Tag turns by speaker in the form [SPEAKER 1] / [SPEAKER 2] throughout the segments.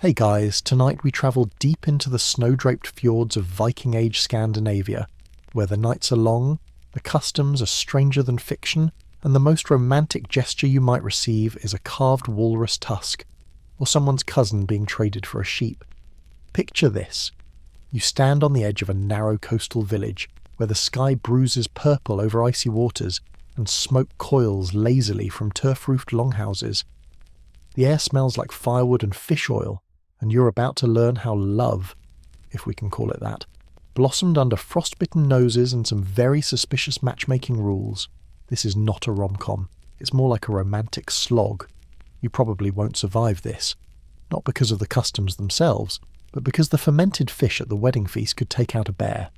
[SPEAKER 1] Hey guys, tonight we travel deep into the snow-draped fjords of Viking Age Scandinavia, where the nights are long, the customs are stranger than fiction, and the most romantic gesture you might receive is a carved walrus tusk, or someone's cousin being traded for a sheep. Picture this. You stand on the edge of a narrow coastal village, where the sky bruises purple over icy waters, and smoke coils lazily from turf-roofed longhouses. The air smells like firewood and fish oil, and you're about to learn how love, if we can call it that, blossomed under frostbitten noses and some very suspicious matchmaking rules. This is not a rom-com. It's more like a romantic slog. You probably won't survive this. Not because of the customs themselves, but because the fermented fish at the wedding feast could take out a bear.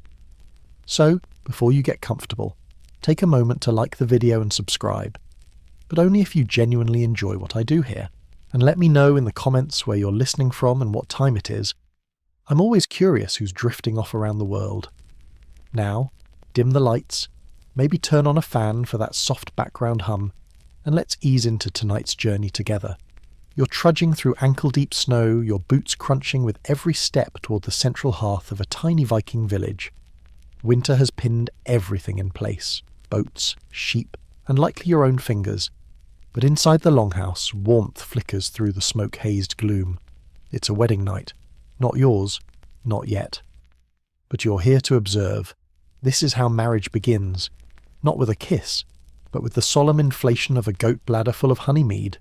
[SPEAKER 1] So, before you get comfortable, take a moment to like the video and subscribe. But only if you genuinely enjoy what I do here. And let me know in the comments where you're listening from and what time it is. I'm always curious who's drifting off around the world. Now, dim the lights, maybe turn on a fan for that soft background hum, and let's ease into tonight's journey together. You're trudging through ankle-deep snow, your boots crunching with every step toward the central hearth of a tiny Viking village. Winter has pinned everything in place, boats, sheep, and likely your own fingers. But inside the longhouse, warmth flickers through the smoke-hazed gloom. It's a wedding night. Not yours. Not yet. But you're here to observe. This is how marriage begins. Not with a kiss, but with the solemn inflation of a goat bladder full of honey mead.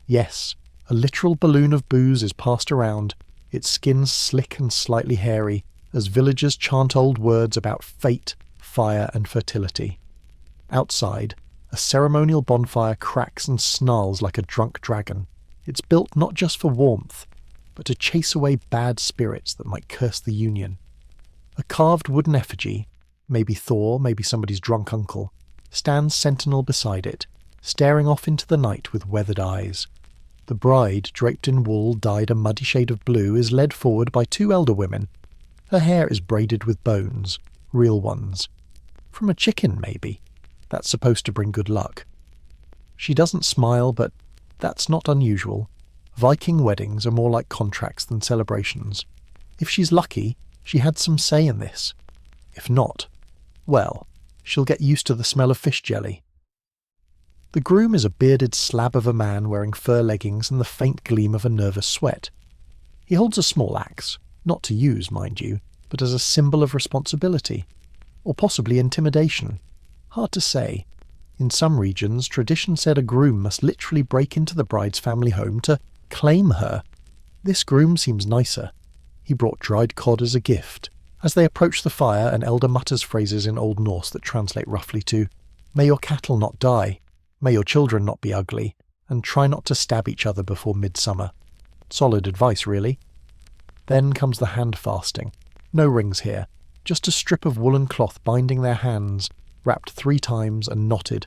[SPEAKER 1] Yes, a literal balloon of booze is passed around, its skin slick and slightly hairy, as villagers chant old words about fate, fire, and fertility. Outside, a ceremonial bonfire cracks and snarls like a drunk dragon. It's built not just for warmth, but to chase away bad spirits that might curse the union. A carved wooden effigy, maybe Thor, maybe somebody's drunk uncle, stands sentinel beside it, staring off into the night with weathered eyes. The bride, draped in wool dyed a muddy shade of blue, is led forward by two elder women. Her hair is braided with bones, real ones. From a chicken, maybe. That's supposed to bring good luck. She doesn't smile, but that's not unusual. Viking weddings are more like contracts than celebrations. If she's lucky, she had some say in this. If not, well, she'll get used to the smell of fish jelly. The groom is a bearded slab of a man wearing fur leggings and the faint gleam of a nervous sweat. He holds a small axe, not to use, mind you, but as a symbol of responsibility. Or possibly intimidation. Hard to say. In some regions, tradition said a groom must literally break into the bride's family home to claim her. This groom seems nicer. He brought dried cod as a gift. As they approach the fire, an elder mutters phrases in Old Norse that translate roughly to, "May your cattle not die, may your children not be ugly, and try not to stab each other before midsummer." Solid advice, really. Then comes the hand fasting. No rings here, just a strip of woolen cloth binding their hands, wrapped 3 times and knotted.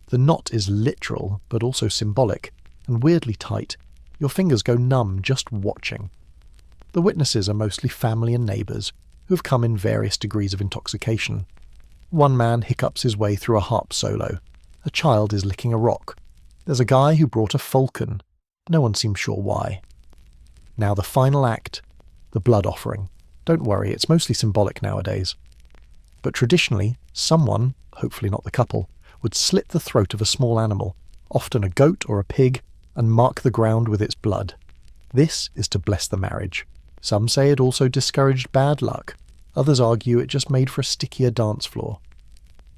[SPEAKER 1] The knot is literal, but also symbolic, and weirdly tight. Your fingers go numb just watching. The witnesses are mostly family and neighbours, who have come in various degrees of intoxication. One man hiccups his way through a harp solo. A child is licking a rock. There's a guy who brought a falcon. No one seems sure why. Now the final act, the blood offering. Don't worry, it's mostly symbolic nowadays. But traditionally, someone, hopefully not the couple, would slit the throat of a small animal, often a goat or a pig, and mark the ground with its blood. This is to bless the marriage. Some say it also discouraged bad luck. Others argue it just made for a stickier dance floor.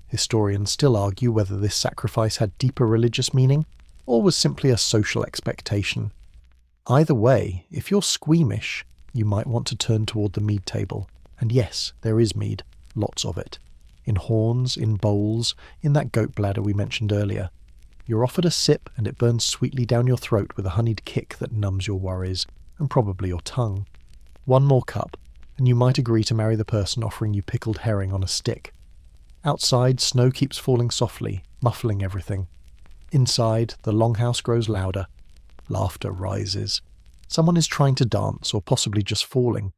[SPEAKER 1] Historians still argue whether this sacrifice had deeper religious meaning, or was simply a social expectation. Either way, if you're squeamish, you might want to turn toward the mead table. And yes, there is mead. Lots of it. In horns, in bowls, in that goat bladder we mentioned earlier. You're offered a sip and it burns sweetly down your throat with a honeyed kick that numbs your worries, and probably your tongue. One more cup, and you might agree to marry the person offering you pickled herring on a stick. Outside, snow keeps falling softly, muffling everything. Inside, the longhouse grows louder. Laughter rises. Someone is trying to dance, or possibly just falling.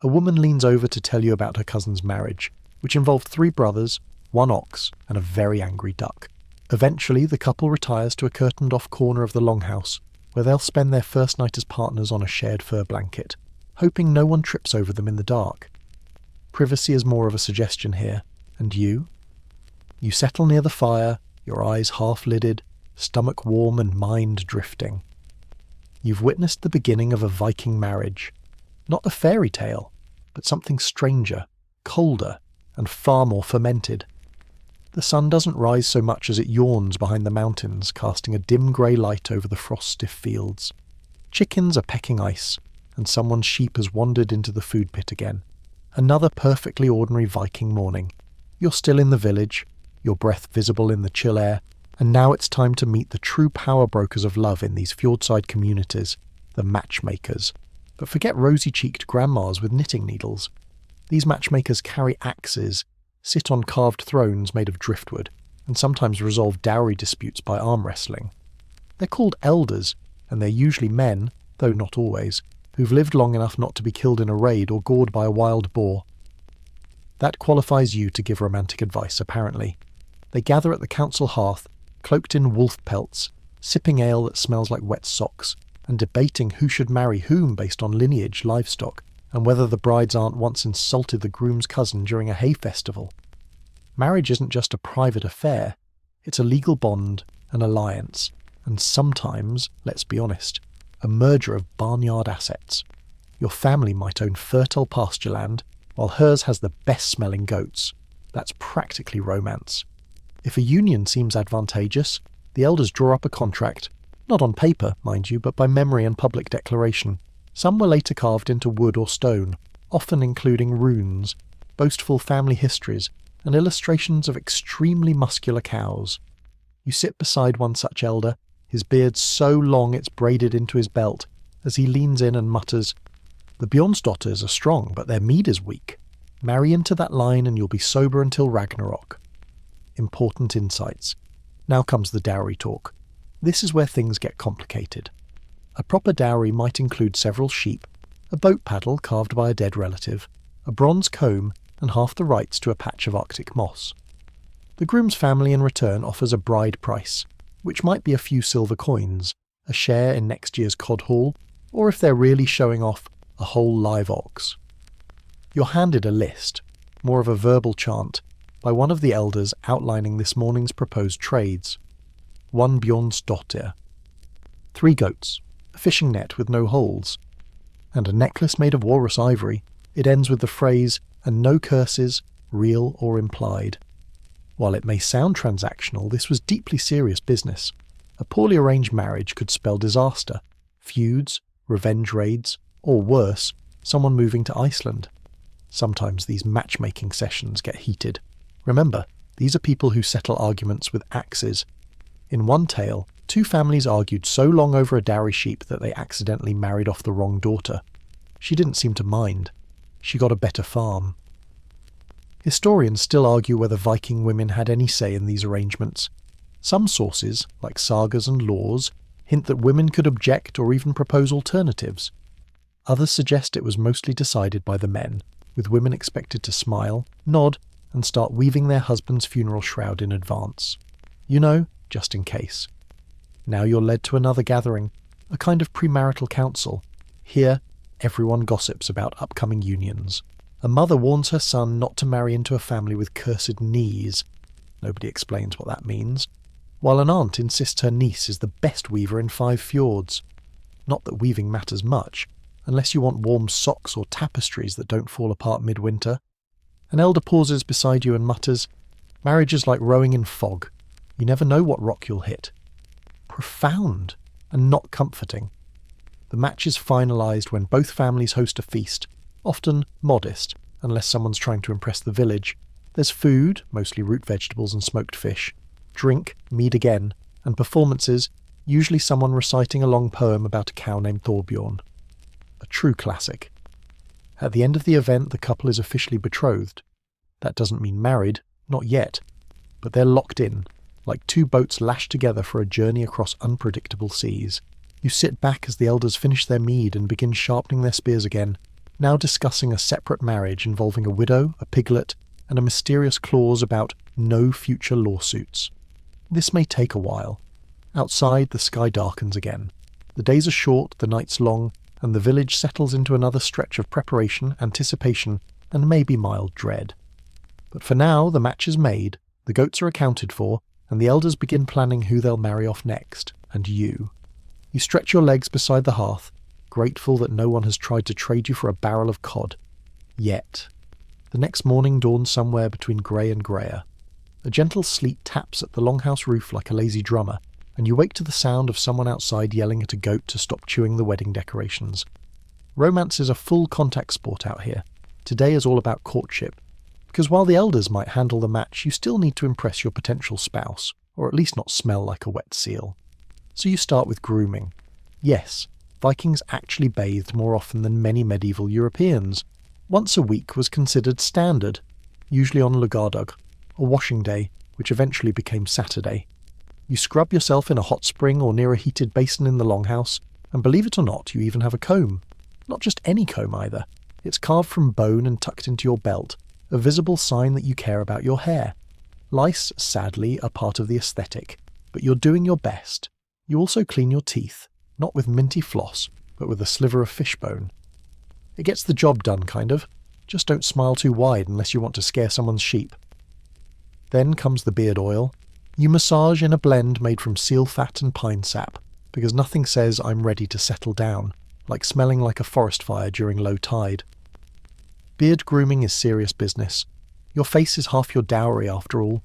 [SPEAKER 1] A woman leans over to tell you about her cousin's marriage, which involved 3 brothers, 1 ox, and a very angry duck. Eventually, the couple retires to a curtained-off corner of the longhouse, where they'll spend their first night as partners on a shared fur blanket, hoping no one trips over them in the dark. Privacy is more of a suggestion here. And you? You settle near the fire, your eyes half-lidded, stomach warm and mind drifting. You've witnessed the beginning of a Viking marriage. Not a fairy tale, but something stranger, colder, and far more fermented. The sun doesn't rise so much as it yawns behind the mountains, casting a dim grey light over the frost-stiff fields. Chickens are pecking ice, and someone's sheep has wandered into the food pit again. Another perfectly ordinary Viking morning. You're still in the village, your breath visible in the chill air, and now it's time to meet the true power brokers of love in these fjordside communities, the matchmakers. But forget rosy-cheeked grandmas with knitting needles. These matchmakers carry axes, sit on carved thrones made of driftwood, and sometimes resolve dowry disputes by arm wrestling. They're called elders, and they're usually men, though not always, who've lived long enough not to be killed in a raid or gored by a wild boar. That qualifies you to give romantic advice, apparently. They gather at the council hearth, cloaked in wolf pelts, sipping ale that smells like wet socks, and debating who should marry whom based on lineage, livestock, and whether the bride's aunt once insulted the groom's cousin during a hay festival. Marriage isn't just a private affair, it's a legal bond, an alliance, and sometimes, let's be honest, a merger of barnyard assets. Your family might own fertile pasture land, while hers has the best-smelling goats. That's practically romance. If a union seems advantageous, the elders draw up a contract, not on paper, mind you, but by memory and public declaration. Some were later carved into wood or stone, often including runes, boastful family histories, and illustrations of extremely muscular cows. You sit beside one such elder, his beard so long it's braided into his belt, as he leans in and mutters, "The Bjornsdotters are strong, but their mead is weak. Marry into that line and you'll be sober until Ragnarok." Important insights. Now comes the dowry talk. This is where things get complicated. A proper dowry might include several sheep, a boat paddle carved by a dead relative, a bronze comb, and half the rights to a patch of Arctic moss. The groom's family in return offers a bride price, which might be a few silver coins, a share in next year's cod haul, or if they're really showing off, a whole live ox. You're handed a list, more of a verbal chant, by one of the elders outlining this morning's proposed trades. 1 Bjornsdottir, 3 goats, a fishing net with no holes, and a necklace made of walrus ivory. It ends with the phrase, "and no curses, real or implied." While it may sound transactional, this was deeply serious business. A poorly arranged marriage could spell disaster, feuds, revenge raids, or worse, someone moving to Iceland. Sometimes these matchmaking sessions get heated. Remember, these are people who settle arguments with axes. In one tale, 2 families argued so long over a dowry sheep that they accidentally married off the wrong daughter. She didn't seem to mind. She got a better farm. Historians still argue whether Viking women had any say in these arrangements. Some sources, like sagas and laws, hint that women could object or even propose alternatives. Others suggest it was mostly decided by the men, with women expected to smile, nod, and start weaving their husband's funeral shroud in advance. You know, just in case. Now you're led to another gathering, a kind of premarital council. Here, everyone gossips about upcoming unions. A mother warns her son not to marry into a family with cursed knees. Nobody explains what that means. While an aunt insists her niece is the best weaver in 5 fjords. Not that weaving matters much, unless you want warm socks or tapestries that don't fall apart midwinter. An elder pauses beside you and mutters, "Marriage is like rowing in fog. You never know what rock you'll hit." Profound, and not comforting. The match is finalised when both families host a feast, often modest, unless someone's trying to impress the village. There's food, mostly root vegetables and smoked fish, drink, mead again, and performances, usually someone reciting a long poem about a cow named Thorbjorn. A true classic. At the end of the event, the couple is officially betrothed. That doesn't mean married, not yet, but they're locked in, like 2 boats lashed together for a journey across unpredictable seas. You sit back as the elders finish their mead and begin sharpening their spears again, now discussing a separate marriage involving a widow, a piglet, and a mysterious clause about no future lawsuits. This may take a while. Outside, the sky darkens again. The days are short, the nights long, and the village settles into another stretch of preparation, anticipation, and maybe mild dread. But for now, the match is made, the goats are accounted for, and the elders begin planning who they'll marry off next, and you. You stretch your legs beside the hearth, grateful that no one has tried to trade you for a barrel of cod. Yet. The next morning dawns somewhere between grey and greyer. A gentle sleet taps at the longhouse roof like a lazy drummer, and you wake to the sound of someone outside yelling at a goat to stop chewing the wedding decorations. Romance is a full contact sport out here. Today is all about courtship. Because while the elders might handle the match, you still need to impress your potential spouse, or at least not smell like a wet seal. So you start with grooming. Yes, Vikings actually bathed more often than many medieval Europeans. Once a week was considered standard, usually on Lugardug, a washing day, which eventually became Saturday. You scrub yourself in a hot spring or near a heated basin in the longhouse, and believe it or not, you even have a comb. Not just any comb either. It's carved from bone and tucked into your belt, a visible sign that you care about your hair. Lice, sadly, are part of the aesthetic, but you're doing your best. You also clean your teeth, not with minty floss, but with a sliver of fishbone. It gets the job done, kind of. Just don't smile too wide unless you want to scare someone's sheep. Then comes the beard oil. You massage in a blend made from seal fat and pine sap, because nothing says I'm ready to settle down, like smelling like a forest fire during low tide. Beard grooming is serious business. Your face is half your dowry after all.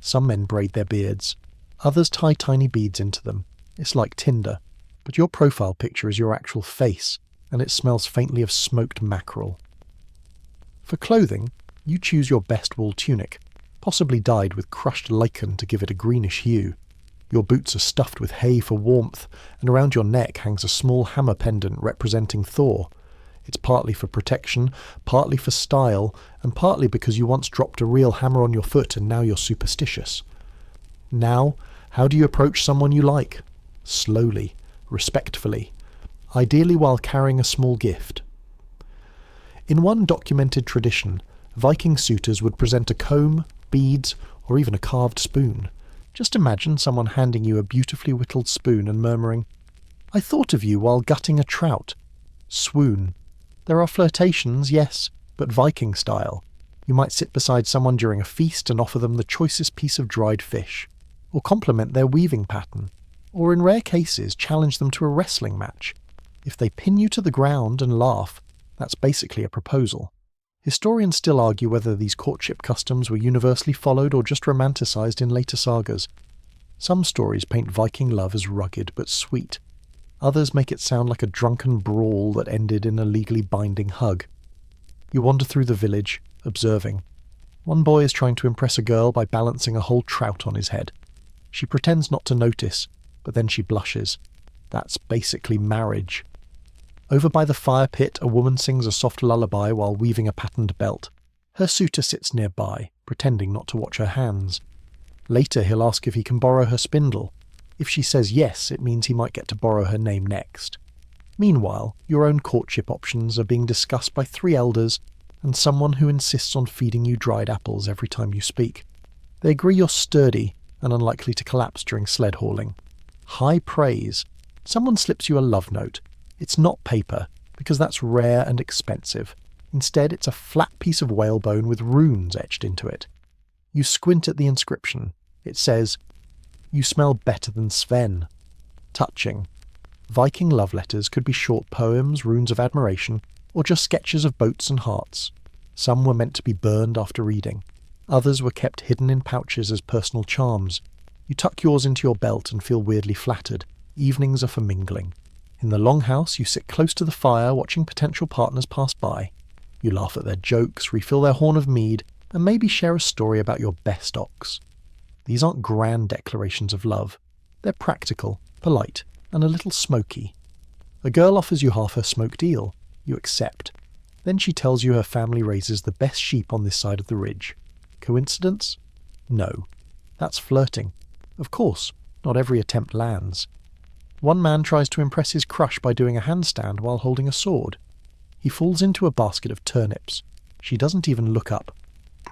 [SPEAKER 1] Some men braid their beards. Others tie tiny beads into them. It's like Tinder. But your profile picture is your actual face, and it smells faintly of smoked mackerel. For clothing, you choose your best wool tunic, possibly dyed with crushed lichen to give it a greenish hue. Your boots are stuffed with hay for warmth, and around your neck hangs a small hammer pendant representing Thor. It's partly for protection, partly for style, and partly because you once dropped a real hammer on your foot and now you're superstitious. Now, how do you approach someone you like? Slowly, respectfully, ideally while carrying a small gift. In one documented tradition, Viking suitors would present a comb, beads, or even a carved spoon. Just imagine someone handing you a beautifully whittled spoon and murmuring, "I thought of you while gutting a trout." Swoon. There are flirtations, yes, but Viking style. You might sit beside someone during a feast and offer them the choicest piece of dried fish, or compliment their weaving pattern, or in rare cases challenge them to a wrestling match. If they pin you to the ground and laugh, that's basically a proposal. Historians still argue whether these courtship customs were universally followed or just romanticised in later sagas. Some stories paint Viking love as rugged but sweet. Others make it sound like a drunken brawl that ended in a legally binding hug. You wander through the village, observing. One boy is trying to impress a girl by balancing a whole trout on his head. She pretends not to notice, but then she blushes. That's basically marriage. Over by the fire pit, a woman sings a soft lullaby while weaving a patterned belt. Her suitor sits nearby, pretending not to watch her hands. Later he'll ask if he can borrow her spindle. If she says yes, it means he might get to borrow her name next. Meanwhile, your own courtship options are being discussed by 3 elders and someone who insists on feeding you dried apples every time you speak. They agree you're sturdy and unlikely to collapse during sled hauling. High praise. Someone slips you a love note. It's not paper, because that's rare and expensive. Instead, it's a flat piece of whalebone with runes etched into it. You squint at the inscription. It says, "You smell better than Sven." Touching. Viking love letters could be short poems, runes of admiration, or just sketches of boats and hearts. Some were meant to be burned after reading. Others were kept hidden in pouches as personal charms. You tuck yours into your belt and feel weirdly flattered. Evenings are for mingling. In the longhouse, you sit close to the fire watching potential partners pass by. You laugh at their jokes, refill their horn of mead, and maybe share a story about your best ox. These aren't grand declarations of love. They're practical, polite, and a little smoky. A girl offers you half her smoked eel. You accept. Then she tells you her family raises the best sheep on this side of the ridge. Coincidence? No. That's flirting. Of course, not every attempt lands. One man tries to impress his crush by doing a handstand while holding a sword. He falls into a basket of turnips. She doesn't even look up.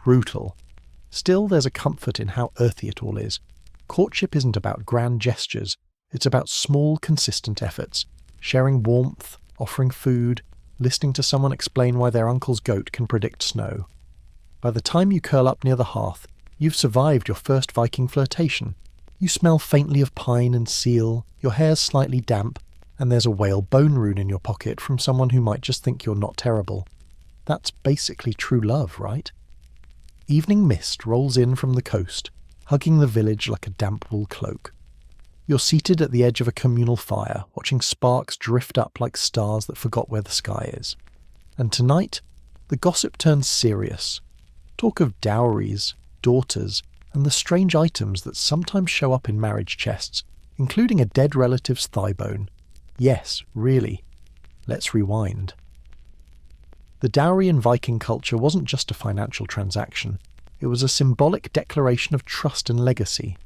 [SPEAKER 1] Brutal. Still, there's a comfort in how earthy it all is. Courtship isn't about grand gestures. It's about small, consistent efforts, sharing warmth, offering food, listening to someone explain why their uncle's goat can predict snow. By the time you curl up near the hearth, you've survived your first Viking flirtation. You smell faintly of pine and seal, your hair's slightly damp, and there's a whale bone rune in your pocket from someone who might just think you're not terrible. That's basically true love, right? Evening mist rolls in from the coast, hugging the village like a damp wool cloak. You're seated at the edge of a communal fire, watching sparks drift up like stars that forgot where the sky is. And tonight, the gossip turns serious. Talk of dowries, daughters, and the strange items that sometimes show up in marriage chests, including a dead relative's thigh bone. Yes, really. Let's rewind. The dowry in Viking culture wasn't just a financial transaction. It was a symbolic declaration of trust and legacy.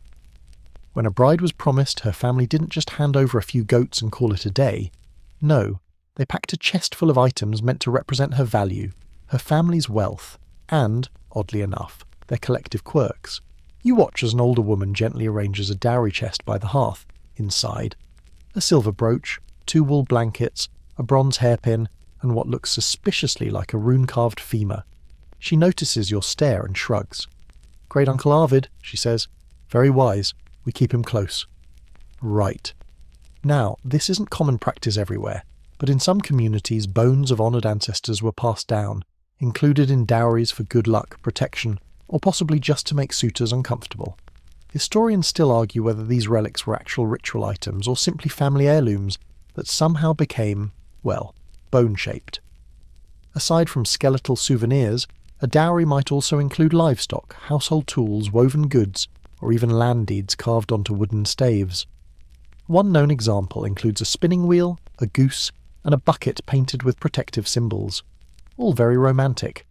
[SPEAKER 1] When a bride was promised, her family didn't just hand over a few goats and call it a day. No, they packed a chest full of items meant to represent her value, her family's wealth, and, oddly enough, their collective quirks. You watch as an older woman gently arranges a dowry chest by the hearth. Inside, a silver brooch, 2 wool blankets, a bronze hairpin, and what looks suspiciously like a rune-carved femur. She notices your stare and shrugs. "Great Uncle Arvid," she says. "Very wise. We keep him close." Right. Now, this isn't common practice everywhere, but in some communities bones of honoured ancestors were passed down, included in dowries for good luck, protection, or possibly just to make suitors uncomfortable. Historians still argue whether these relics were actual ritual items or simply family heirlooms that somehow became, well, bone-shaped. Aside from skeletal souvenirs, a dowry might also include livestock, household tools, woven goods, or even land deeds carved onto wooden staves. One known example includes a spinning wheel, a goose, and a bucket painted with protective symbols. All very romantic.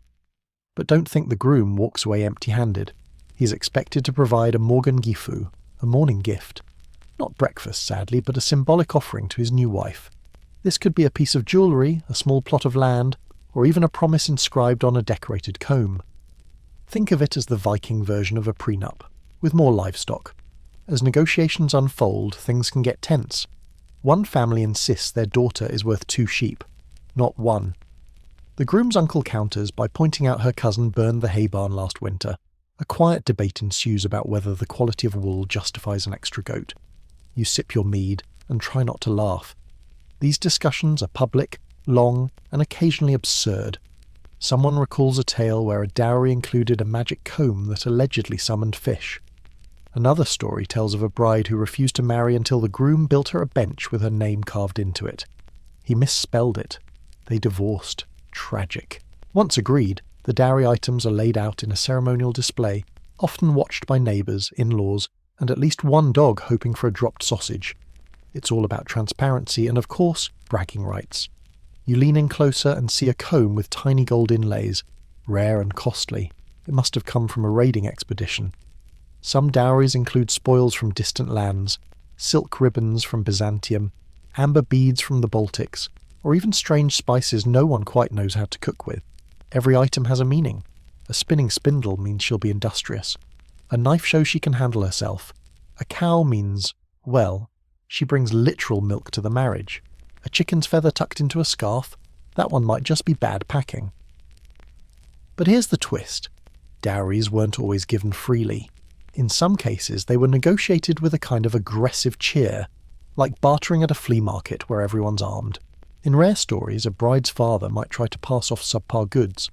[SPEAKER 1] But don't think the groom walks away empty-handed. He's expected to provide a morgungifu, a morning gift. Not breakfast, sadly, but a symbolic offering to his new wife. This could be a piece of jewellery, a small plot of land, or even a promise inscribed on a decorated comb. Think of it as the Viking version of a prenup, with more livestock. As negotiations unfold, things can get tense. One family insists their daughter is worth 2 sheep, not 1. The groom's uncle counters by pointing out her cousin burned the hay barn last winter. A quiet debate ensues about whether the quality of wool justifies an extra goat. You sip your mead and try not to laugh. These discussions are public, long, and occasionally absurd. Someone recalls a tale where a dowry included a magic comb that allegedly summoned fish. Another story tells of a bride who refused to marry until the groom built her a bench with her name carved into it. He misspelled it. They divorced. Tragic. Once agreed, the dowry items are laid out in a ceremonial display, often watched by neighbours, in-laws, and at least one dog hoping for a dropped sausage. It's all about transparency and, of course, bragging rights. You lean in closer and see a comb with tiny gold inlays, rare and costly. It must have come from a raiding expedition. Some dowries include spoils from distant lands, silk ribbons from Byzantium, amber beads from the Baltics, or even strange spices no one quite knows how to cook with. Every item has a meaning. A spinning spindle means she'll be industrious. A knife shows she can handle herself. A cow means, well, she brings literal milk to the marriage. A chicken's feather tucked into a scarf, that one might just be bad packing. But here's the twist. Dowries weren't always given freely. In some cases, they were negotiated with a kind of aggressive cheer, like bartering at a flea market where everyone's armed. In rare stories, a bride's father might try to pass off subpar goods.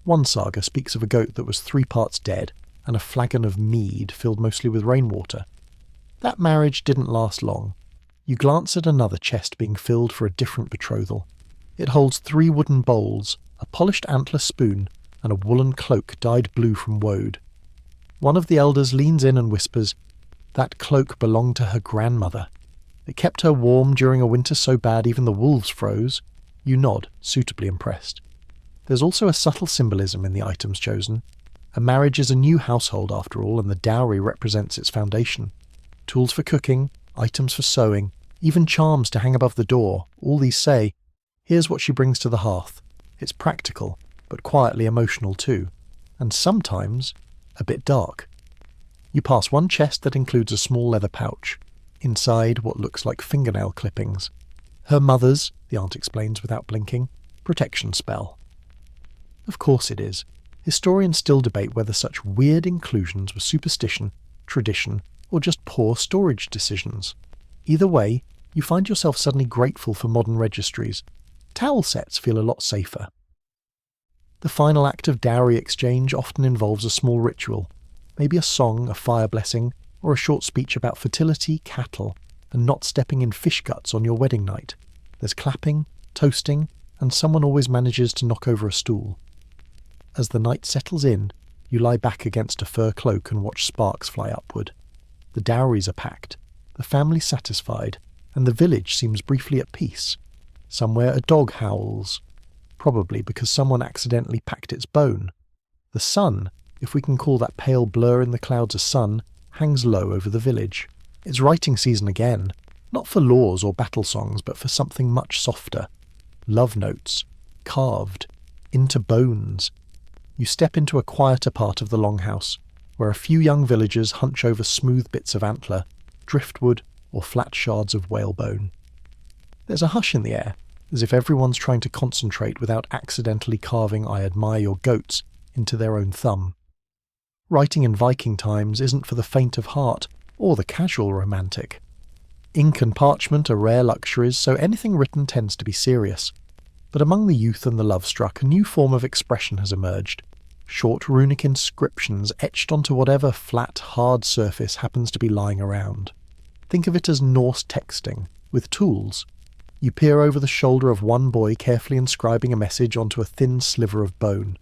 [SPEAKER 1] One saga speaks of a goat that was 3 parts dead and a flagon of mead filled mostly with rainwater. That marriage didn't last long. You glance at another chest being filled for a different betrothal. It holds 3 wooden bowls, a polished antler spoon, and a woolen cloak dyed blue from woad. One of the elders leans in and whispers, "That cloak belonged to her grandmother. It kept her warm during a winter so bad even the wolves froze." You nod, suitably impressed. There's also a subtle symbolism in the items chosen. A marriage is a new household after all, and the dowry represents its foundation. Tools for cooking, items for sewing, even charms to hang above the door, all these say, here's what she brings to the hearth. It's practical, but quietly emotional too, and sometimes a bit dark. You pass one chest that includes a small leather pouch. Inside, what looks like fingernail clippings. Her mother's, the aunt explains without blinking, protection spell. Of course it is. Historians still debate whether such weird inclusions were superstition, tradition, or just poor storage decisions. Either way, you find yourself suddenly grateful for modern registries. Towel sets feel a lot safer. The final act of dowry exchange often involves a small ritual, maybe a song, a fire blessing, or a short speech about fertility, cattle, and not stepping in fish guts on your wedding night. There's clapping, toasting, and someone always manages to knock over a stool. As the night settles in, you lie back against a fur cloak and watch sparks fly upward. The dowries are packed, the family satisfied, and the village seems briefly at peace. Somewhere a dog howls, probably because someone accidentally packed its bone. The sun, if we can call that pale blur in the clouds a sun, hangs low over the village. It's writing season again, not for laws or battle songs, but for something much softer. Love notes, carved, into bones. You step into a quieter part of the longhouse, where a few young villagers hunch over smooth bits of antler, driftwood, or flat shards of whalebone. There's a hush in the air, as if everyone's trying to concentrate without accidentally carving "I admire your goats" into their own thumb. Writing in Viking times isn't for the faint of heart, or the casual romantic. Ink and parchment are rare luxuries, so anything written tends to be serious. But among the youth and the love-struck, a new form of expression has emerged. Short runic inscriptions etched onto whatever flat, hard surface happens to be lying around. Think of it as Norse texting, with tools. You peer over the shoulder of one boy carefully inscribing a message onto a thin sliver of bone.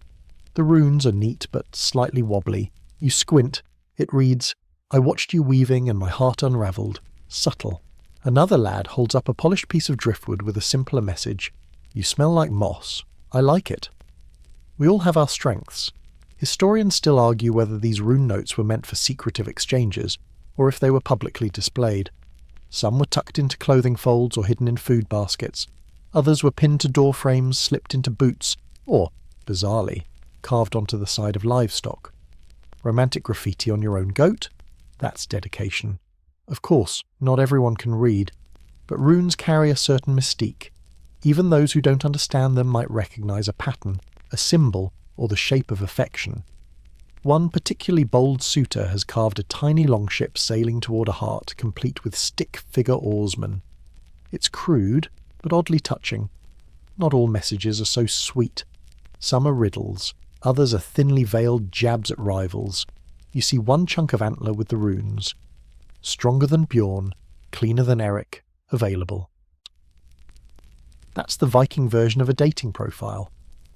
[SPEAKER 1] The runes are neat but slightly wobbly. You squint. It reads, "I watched you weaving and my heart unravelled." Subtle. Another lad holds up a polished piece of driftwood with a simpler message. "You smell like moss. I like it." We all have our strengths. Historians still argue whether these rune notes were meant for secretive exchanges, or if they were publicly displayed. Some were tucked into clothing folds or hidden in food baskets. Others were pinned to door frames, slipped into boots, or, bizarrely, carved onto the side of livestock. Romantic graffiti on your own goat? That's dedication. Of course, not everyone can read, but runes carry a certain mystique. Even those who don't understand them might recognize a pattern, a symbol, or the shape of affection. One particularly bold suitor has carved a tiny longship sailing toward a heart, complete with stick-figure oarsmen. It's crude, but oddly touching. Not all messages are so sweet. Some are riddles, others are thinly veiled jabs at rivals. You see one chunk of antler with the runes. Stronger than Bjorn, cleaner than Eric, available. That's the Viking version of a dating profile.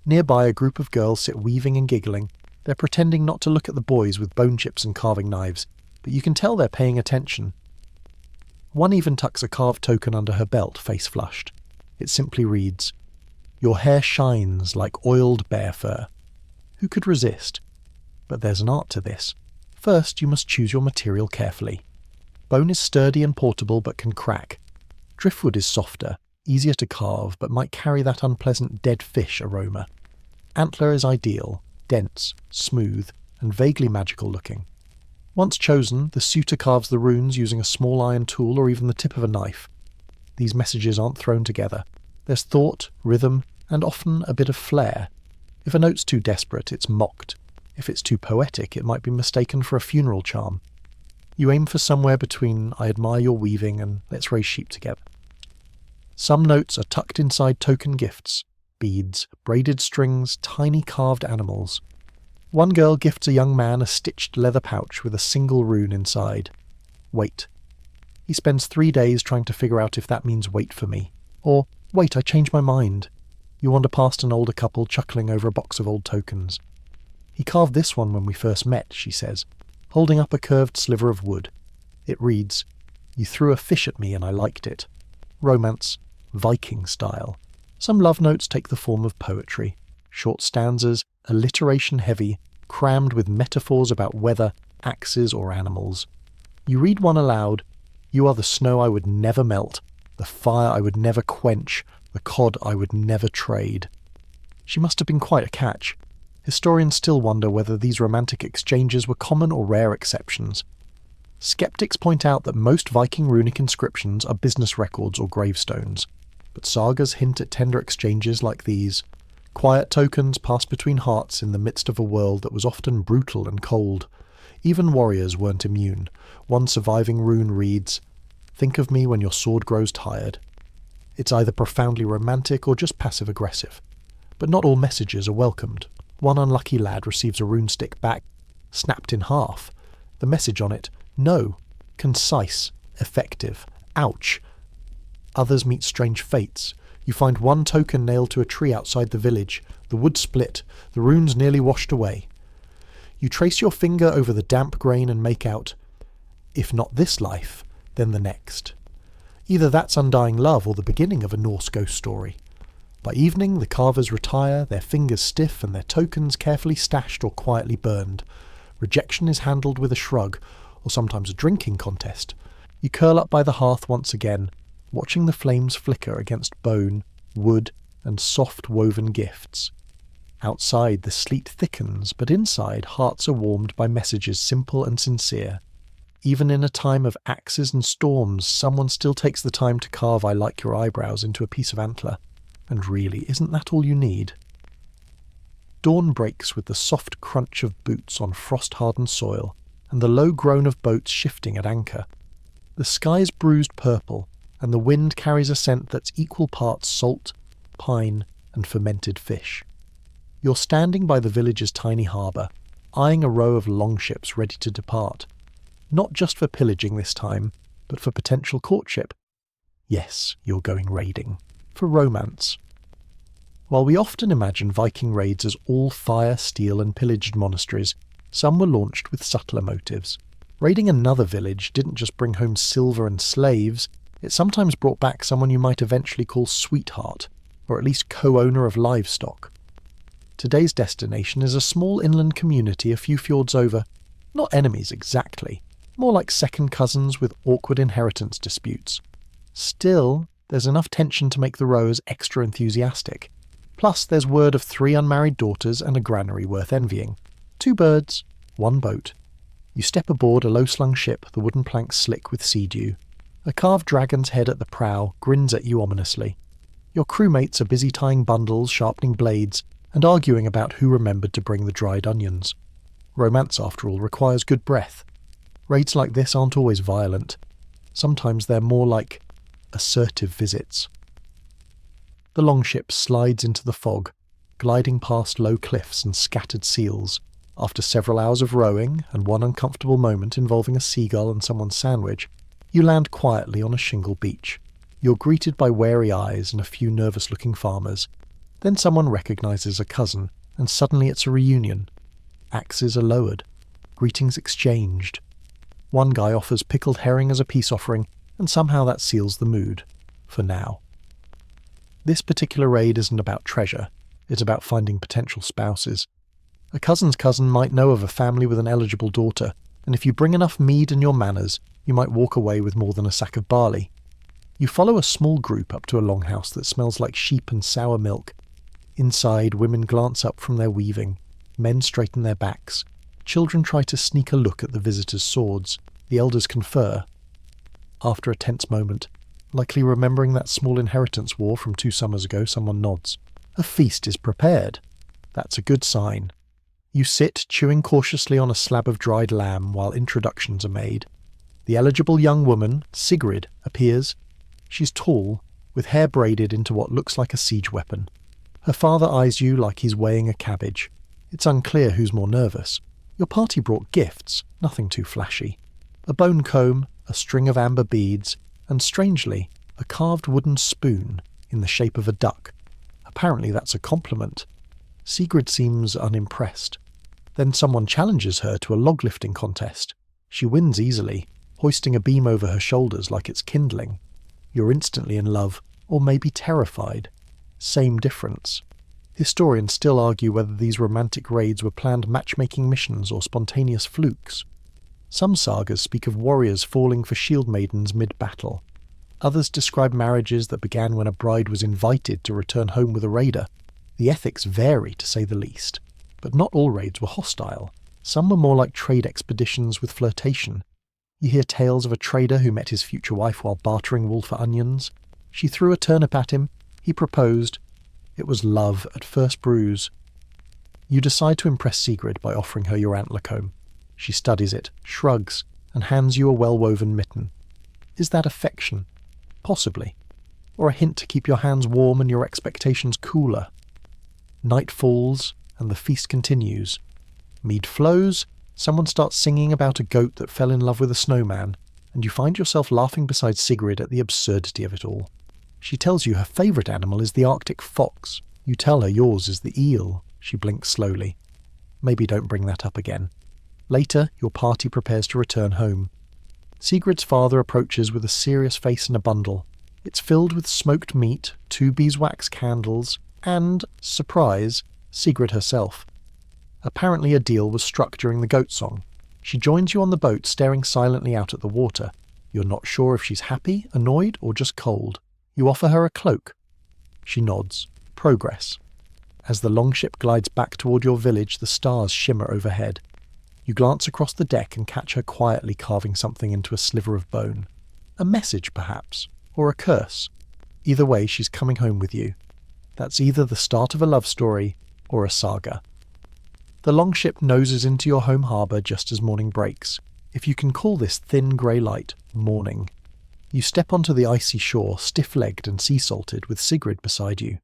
[SPEAKER 1] Nearby, a group of girls sit weaving and giggling. They're pretending not to look at the boys with bone chips and carving knives, but you can tell they're paying attention. One even tucks a carved token under her belt, face flushed. It simply reads, "Your hair shines like oiled bear fur." Who could resist? But there's an art to this. First, you must choose your material carefully. Bone is sturdy and portable but can crack. Driftwood is softer, easier to carve, but might carry that unpleasant dead fish aroma. Antler is ideal, dense, smooth, and vaguely magical looking. Once chosen, the suitor carves the runes using a small iron tool or even the tip of a knife. These messages aren't thrown together. There's thought, rhythm, and often a bit of flair. If a note's too desperate, it's mocked. If it's too poetic, it might be mistaken for a funeral charm. You aim for somewhere between "I admire your weaving" and "let's raise sheep together." Some notes are tucked inside token gifts, beads, braided strings, tiny carved animals. One girl gifts a young man a stitched leather pouch with a single rune inside. Wait. He spends 3 days trying to figure out if that means wait for me. Or, wait, I changed my mind. You wander past an older couple chuckling over a box of old tokens. "He carved this one when we first met," she says, holding up a curved sliver of wood. It reads, "You threw a fish at me and I liked it." Romance, Viking style. Some love notes take the form of poetry. Short stanzas, alliteration heavy, crammed with metaphors about weather, axes, or animals. You read one aloud. "You are the snow I would never melt, the fire I would never quench, the cod I would never trade." She must have been quite a catch. Historians still wonder whether these romantic exchanges were common or rare exceptions. Skeptics point out that most Viking runic inscriptions are business records or gravestones, but sagas hint at tender exchanges like these, quiet tokens passed between hearts in the midst of a world that was often brutal and cold. Even warriors weren't immune. One surviving rune reads, "Think of me when your sword grows tired." It's either profoundly romantic or just passive-aggressive. But not all messages are welcomed. One unlucky lad receives a rune stick back, snapped in half. The message on it, no, concise, effective, ouch. Others meet strange fates. You find one token nailed to a tree outside the village. The wood split, the runes nearly washed away. You trace your finger over the damp grain and make out, if not this life, then the next. Either that's undying love or the beginning of a Norse ghost story. By evening, the carvers retire, their fingers stiff and their tokens carefully stashed or quietly burned. Rejection is handled with a shrug, or sometimes a drinking contest. You curl up by the hearth once again, watching the flames flicker against bone, wood, and soft woven gifts. Outside, the sleet thickens, but inside, hearts are warmed by messages simple and sincere. Even in a time of axes and storms, someone still takes the time to carve "I like your eyebrows" into a piece of antler. And really, isn't that all you need? Dawn breaks with the soft crunch of boots on frost-hardened soil, and the low groan of boats shifting at anchor. The sky's bruised purple, and the wind carries a scent that's equal parts salt, pine, and fermented fish. You're standing by the village's tiny harbour, eyeing a row of longships ready to depart. Not just for pillaging this time, but for potential courtship. Yes, you're going raiding. For romance. While we often imagine Viking raids as all fire, steel, and pillaged monasteries, some were launched with subtler motives. Raiding another village didn't just bring home silver and slaves, it sometimes brought back someone you might eventually call sweetheart, or at least co-owner of livestock. Today's destination is a small inland community a few fjords over. Not enemies exactly, more like second cousins with awkward inheritance disputes. Still, there's enough tension to make the rowers extra enthusiastic. Plus, there's word of 3 unmarried daughters and a granary worth envying. 2 birds, 1 boat. You step aboard a low-slung ship, the wooden planks slick with sea dew. A carved dragon's head at the prow grins at you ominously. Your crewmates are busy tying bundles, sharpening blades, and arguing about who remembered to bring the dried onions. Romance, after all, requires good breath. Raids like this aren't always violent. Sometimes they're more like assertive visits. The longship slides into the fog, gliding past low cliffs and scattered seals. After several hours of rowing, and one uncomfortable moment involving a seagull and someone's sandwich, you land quietly on a shingle beach. You're greeted by wary eyes and a few nervous-looking farmers. Then someone recognises a cousin, and suddenly it's a reunion. Axes are lowered. Greetings exchanged. One guy offers pickled herring as a peace offering, and somehow that seals the mood. For now. This particular raid isn't about treasure. It's about finding potential spouses. A cousin's cousin might know of a family with an eligible daughter, and if you bring enough mead and your manners, you might walk away with more than a sack of barley. You follow a small group up to a longhouse that smells like sheep and sour milk. Inside, women glance up from their weaving. Men straighten their backs. Children try to sneak a look at the visitors' swords. The elders confer. After a tense moment, likely remembering that small inheritance war from 2 summers ago, someone nods. A feast is prepared. That's a good sign. You sit, chewing cautiously on a slab of dried lamb while introductions are made. The eligible young woman, Sigrid, appears. She's tall, with hair braided into what looks like a siege weapon. Her father eyes you like he's weighing a cabbage. It's unclear who's more nervous. Your party brought gifts, nothing too flashy. A bone comb, a string of amber beads, and strangely, a carved wooden spoon in the shape of a duck. Apparently that's a compliment. Sigrid seems unimpressed. Then someone challenges her to a log-lifting contest. She wins easily, hoisting a beam over her shoulders like it's kindling. You're instantly in love, or maybe terrified. Same difference. Historians still argue whether these romantic raids were planned matchmaking missions or spontaneous flukes. Some sagas speak of warriors falling for shield maidens mid-battle. Others describe marriages that began when a bride was invited to return home with a raider. The ethics vary, to say the least. But not all raids were hostile. Some were more like trade expeditions with flirtation. You hear tales of a trader who met his future wife while bartering wool for onions. She threw a turnip at him. He proposed. It was love at first bruise. You decide to impress Sigrid by offering her your antler comb. She studies it, shrugs, and hands you a well-woven mitten. Is that affection? Possibly. Or a hint to keep your hands warm and your expectations cooler. Night falls, and the feast continues. Mead flows, someone starts singing about a goat that fell in love with a snowman, and you find yourself laughing beside Sigrid at the absurdity of it all. She tells you her favourite animal is the Arctic fox. You tell her yours is the eel. She blinks slowly. Maybe don't bring that up again. Later, your party prepares to return home. Sigrid's father approaches with a serious face and a bundle. It's filled with smoked meat, 2 beeswax candles, and, surprise, Sigrid herself. Apparently a deal was struck during the goat song. She joins you on the boat, staring silently out at the water. You're not sure if she's happy, annoyed, or just cold. You offer her a cloak. She nods. Progress. As the longship glides back toward your village, the stars shimmer overhead. You glance across the deck and catch her quietly carving something into a sliver of bone. A message, perhaps, or a curse. Either way, she's coming home with you. That's either the start of a love story or a saga. The longship noses into your home harbour just as morning breaks, if you can call this thin grey light morning. You step onto the icy shore, stiff-legged and sea-salted, with Sigrid beside you.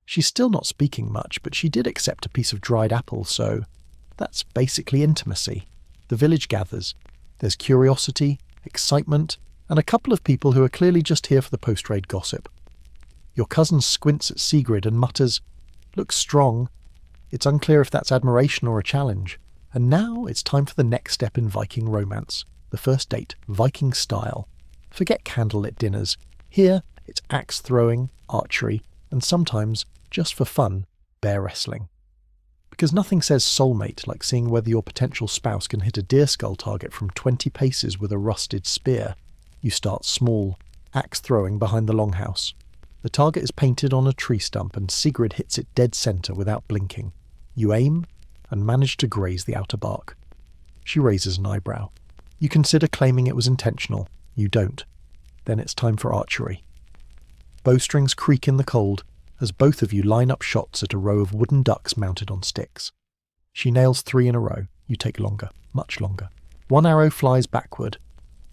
[SPEAKER 1] She's still not speaking much, but she did accept a piece of dried apple, so that's basically intimacy. The village gathers. There's curiosity, excitement, and a couple of people who are clearly just here for the post-raid gossip. Your cousin squints at Sigrid and mutters, "Looks strong." It's unclear if that's admiration or a challenge. And now it's time for the next step in Viking romance. The first date, Viking style. Forget candlelit dinners. Here, it's axe throwing, archery, and sometimes, just for fun, bear wrestling. Because nothing says soulmate like seeing whether your potential spouse can hit a deer skull target from 20 paces with a rusted spear. You start small, axe throwing behind the longhouse. The target is painted on a tree stump and Sigrid hits it dead centre without blinking. You aim and manage to graze the outer bark. She raises an eyebrow. You consider claiming it was intentional. You don't. Then it's time for archery. Bowstrings creak in the cold as both of you line up shots at a row of wooden ducks mounted on sticks. She nails 3 in a row. You take longer, much longer. One arrow flies backward.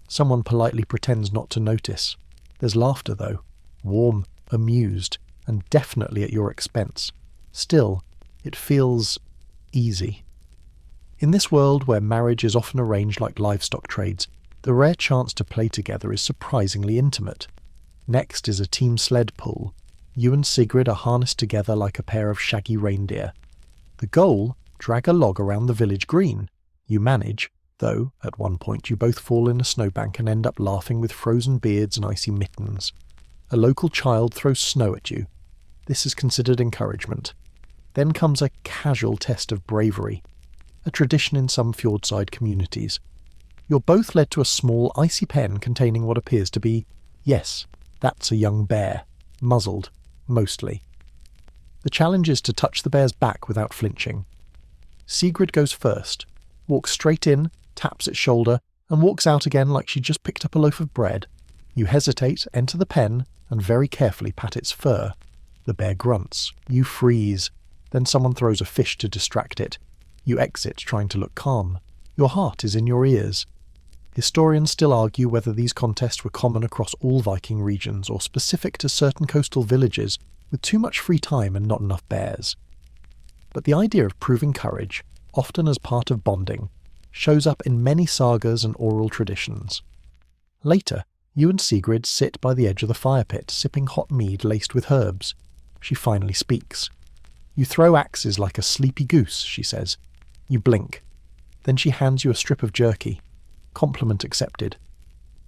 [SPEAKER 1] Someone politely pretends not to notice. There's laughter, though. Warm, amused, and definitely at your expense. Still, it feels easy. In this world where marriage is often arranged like livestock trades, the rare chance to play together is surprisingly intimate. Next is a team sled pull. You and Sigrid are harnessed together like a pair of shaggy reindeer. The goal? Drag a log around the village green. You manage, though at one point you both fall in a snowbank and end up laughing with frozen beards and icy mittens. A local child throws snow at you. This is considered encouragement. Then comes a casual test of bravery, a tradition in some fjordside communities. You're both led to a small icy pen containing what appears to be, yes, that's a young bear, muzzled, mostly. The challenge is to touch the bear's back without flinching. Sigrid goes first, walks straight in, taps its shoulder, and walks out again like she just picked up a loaf of bread. You hesitate, enter the pen, and very carefully pat its fur. The bear grunts. You freeze. Then someone throws a fish to distract it. You exit, trying to look calm. Your heart is in your ears. Historians still argue whether these contests were common across all Viking regions or specific to certain coastal villages with too much free time and not enough bears. But the idea of proving courage, often as part of bonding, shows up in many sagas and oral traditions. Later, you and Sigrid sit by the edge of the fire pit, sipping hot mead laced with herbs. She finally speaks. "You throw axes like a sleepy goose," she says. You blink. Then she hands you a strip of jerky. Compliment accepted.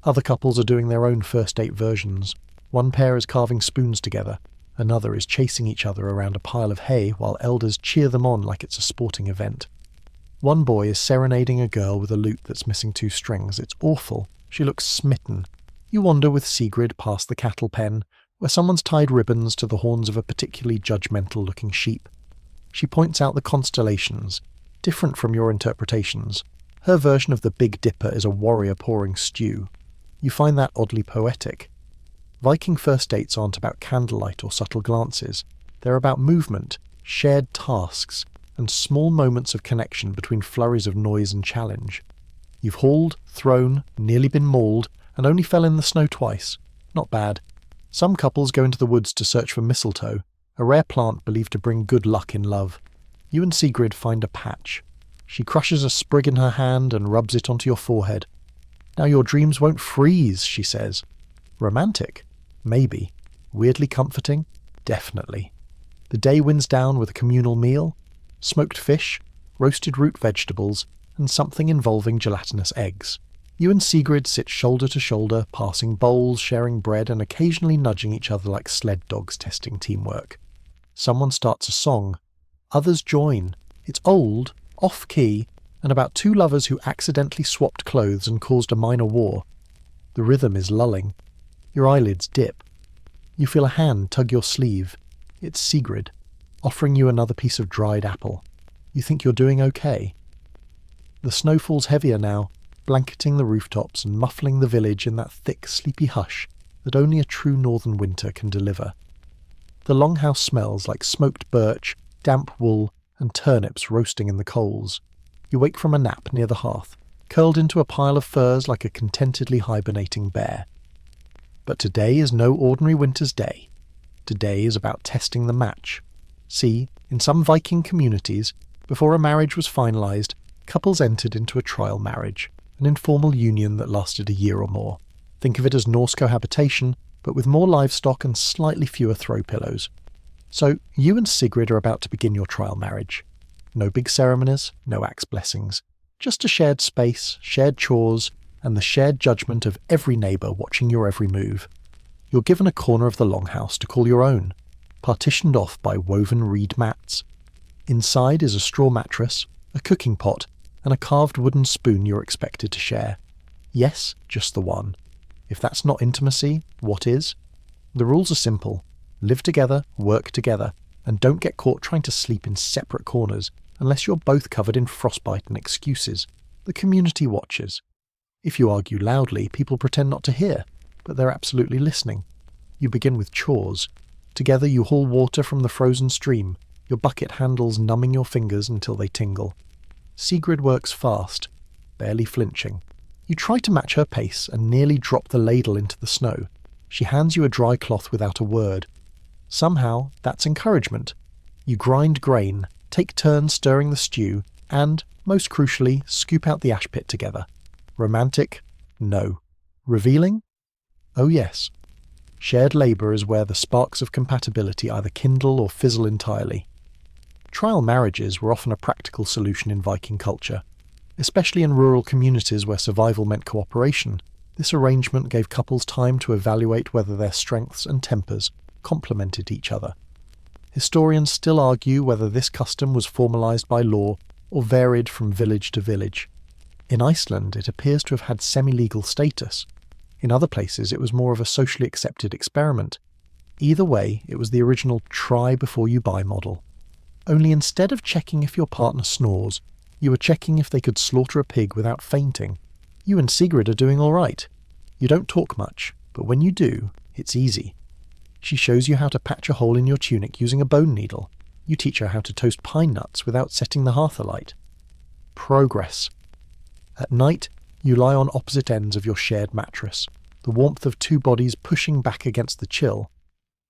[SPEAKER 1] Other couples are doing their own first date versions. One pair is carving spoons together. Another is chasing each other around a pile of hay while elders cheer them on like it's a sporting event. One boy is serenading a girl with a lute that's missing 2 strings. It's awful. She looks smitten. You wander with Sigrid past the cattle pen, where someone's tied ribbons to the horns of a particularly judgmental-looking sheep. She points out the constellations, different from your interpretations. Her version of the Big Dipper is a warrior pouring stew. You find that oddly poetic. Viking first dates aren't about candlelight or subtle glances. They're about movement, shared tasks, and small moments of connection between flurries of noise and challenge. You've hauled, thrown, nearly been mauled, and only fell in the snow twice. Not bad. Some couples go into the woods to search for mistletoe, a rare plant believed to bring good luck in love. You and Sigrid find a patch. She crushes a sprig in her hand and rubs it onto your forehead. "Now your dreams won't freeze," she says. Romantic? Maybe. Weirdly comforting? Definitely. The day winds down with a communal meal, smoked fish, roasted root vegetables, and something involving gelatinous eggs. You and Sigrid sit shoulder to shoulder, passing bowls, sharing bread, and occasionally nudging each other like sled dogs testing teamwork. Someone starts a song. Others join. It's old, off-key, and about two lovers who accidentally swapped clothes and caused a minor war. The rhythm is lulling. Your eyelids dip. You feel a hand tug your sleeve. It's Sigrid, offering you another piece of dried apple. You think you're doing okay. The snow falls heavier now, blanketing the rooftops and muffling the village in that thick, sleepy hush that only a true northern winter can deliver. The longhouse smells like smoked birch, damp wool, and turnips roasting in the coals. You wake from a nap near the hearth, curled into a pile of furs like a contentedly hibernating bear. But today is no ordinary winter's day. Today is about testing the match. See, in some Viking communities, before a marriage was finalised, couples entered into a trial marriage, an informal union that lasted a year or more. Think of it as Norse cohabitation, but with more livestock and slightly fewer throw pillows. So, you and Sigrid are about to begin your trial marriage. No big ceremonies, no axe blessings. Just a shared space, shared chores, and the shared judgment of every neighbour watching your every move. You're given a corner of the longhouse to call your own, partitioned off by woven reed mats. Inside is a straw mattress, a cooking pot, and a carved wooden spoon you're expected to share. Yes, just the one. If that's not intimacy, what is? The rules are simple. Live together, work together, and don't get caught trying to sleep in separate corners unless you're both covered in frostbite and excuses. The community watches. If you argue loudly, people pretend not to hear, but they're absolutely listening. You begin with chores. Together you haul water from the frozen stream, your bucket handles numbing your fingers until they tingle. Sigrid works fast, barely flinching. You try to match her pace and nearly drop the ladle into the snow. She hands you a dry cloth without a word. Somehow, that's encouragement. You grind grain, take turns stirring the stew, and, most crucially, scoop out the ash pit together. Romantic? No. Revealing? Oh yes. Shared labour is where the sparks of compatibility either kindle or fizzle entirely. Trial marriages were often a practical solution in Viking culture. Especially in rural communities where survival meant cooperation, this arrangement gave couples time to evaluate whether their strengths and tempers complemented each other. Historians still argue whether this custom was formalised by law or varied from village to village. In Iceland, it appears to have had semi-legal status. In other places, it was more of a socially accepted experiment. Either way, it was the original try before you buy model. Only instead of checking if your partner snores, you were checking if they could slaughter a pig without fainting. You and Sigrid are doing all right. You don't talk much, but when you do, it's easy. She shows you how to patch a hole in your tunic using a bone needle. You teach her how to toast pine nuts without setting the hearth alight. Progress. At night, you lie on opposite ends of your shared mattress, the warmth of two bodies pushing back against the chill.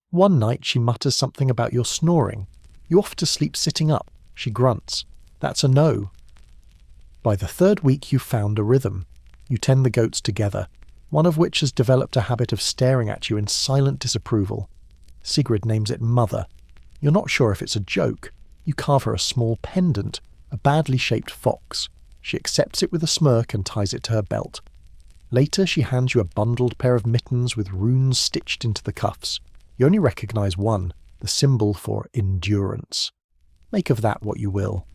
[SPEAKER 1] One night she mutters something about your snoring. You offer to sleep sitting up. She grunts. That's a no. By the third week you've found a rhythm. You tend the goats together, one of which has developed a habit of staring at you in silent disapproval. Sigrid names it Mother. You're not sure if it's a joke. You carve her a small pendant, a badly shaped fox. She accepts it with a smirk and ties it to her belt. Later she hands you a bundled pair of mittens with runes stitched into the cuffs. You only recognise one, the symbol for endurance. Make of that what you will.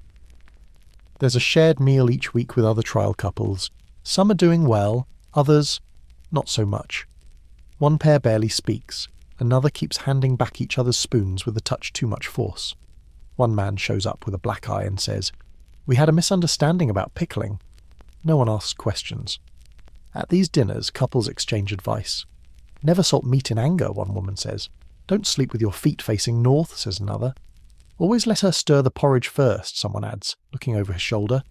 [SPEAKER 1] There's a shared meal each week with other trial couples. Some are doing well, others not so much. One pair barely speaks, another keeps handing back each other's spoons with a touch too much force. One man shows up with a black eye and says, "We had a misunderstanding about pickling." No one asks questions. At these dinners, couples exchange advice. Never salt meat in anger, one woman says. Don't sleep with your feet facing north, says another. Always let her stir the porridge first, someone adds, looking over his shoulder.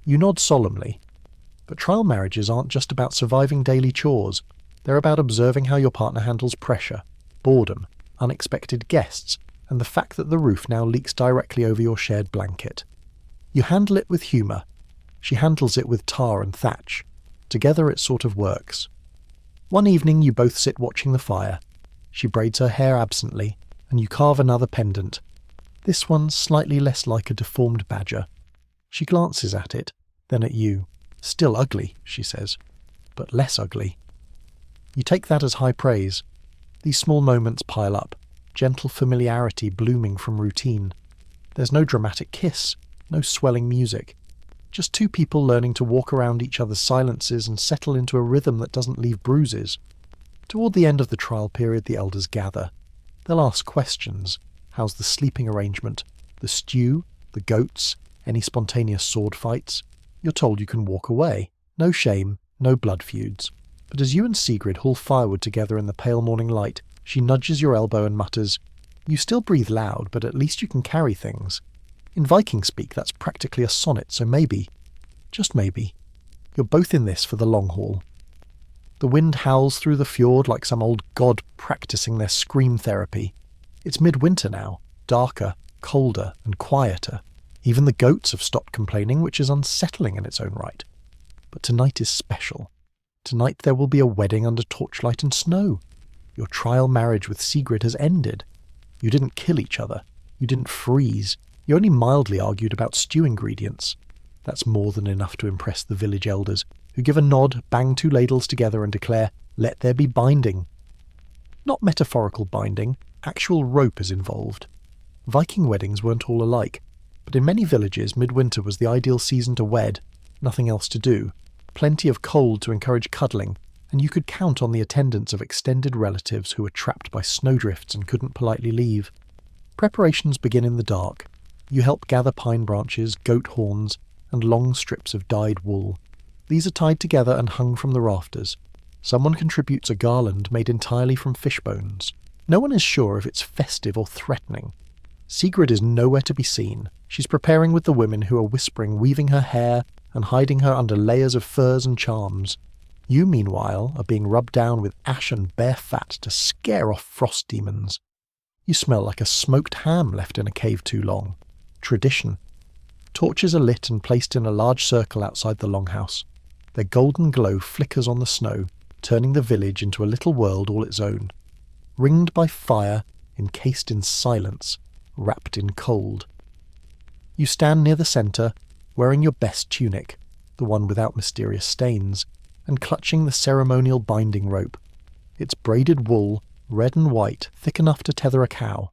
[SPEAKER 1] You nod solemnly. But trial marriages aren't just about surviving daily chores. They're about observing how your partner handles pressure, boredom, unexpected guests, and the fact that the roof now leaks directly over your shared blanket. You handle it with humour. She handles it with tar and thatch. Together it sort of works. One evening you both sit watching the fire. She braids her hair absently, and you carve another pendant. This one's slightly less like a deformed badger. She glances at it, then at you. Still ugly, she says, but less ugly. You take that as high praise. These small moments pile up, gentle familiarity blooming from routine. There's no dramatic kiss, no swelling music. Just two people learning to walk around each other's silences and settle into a rhythm that doesn't leave bruises. Toward the end of the trial period, the elders gather. They'll ask questions. How's the sleeping arrangement? The stew? The goats? Any spontaneous sword fights? You're told you can walk away. No shame, no blood feuds. But as you and Sigrid haul firewood together in the pale morning light, she nudges your elbow and mutters, "You still breathe loud, but at least you can carry things." In Viking speak, that's practically a sonnet, so maybe, just maybe, you're both in this for the long haul. The wind howls through the fjord like some old god practicing their scream therapy. It's midwinter now, darker, colder, and quieter. Even the goats have stopped complaining, which is unsettling in its own right. But tonight is special. Tonight there will be a wedding under torchlight and snow. Your trial marriage with Sigrid has ended. You didn't kill each other. You didn't freeze. You only mildly argued about stew ingredients. That's more than enough to impress the village elders, who give a nod, bang two ladles together and declare, "Let there be binding." Not metaphorical binding, actual rope is involved. Viking weddings weren't all alike, but in many villages midwinter was the ideal season to wed, nothing else to do, plenty of cold to encourage cuddling, and you could count on the attendance of extended relatives who were trapped by snowdrifts and couldn't politely leave. Preparations begin in the dark. You help gather pine branches, goat horns, and long strips of dyed wool. These are tied together and hung from the rafters. Someone contributes a garland made entirely from fish bones. No one is sure if it's festive or threatening. Sigrid is nowhere to be seen. She's preparing with the women who are whispering, weaving her hair and hiding her under layers of furs and charms. You, meanwhile, are being rubbed down with ash and bare fat to scare off frost demons. You smell like a smoked ham left in a cave too long. Tradition. Torches are lit and placed in a large circle outside the longhouse. Their golden glow flickers on the snow, turning the village into a little world all its own. Ringed by fire, encased in silence, wrapped in cold. You stand near the centre, wearing your best tunic, the one without mysterious stains, and clutching the ceremonial binding rope. It's braided wool, red and white, thick enough to tether a cow.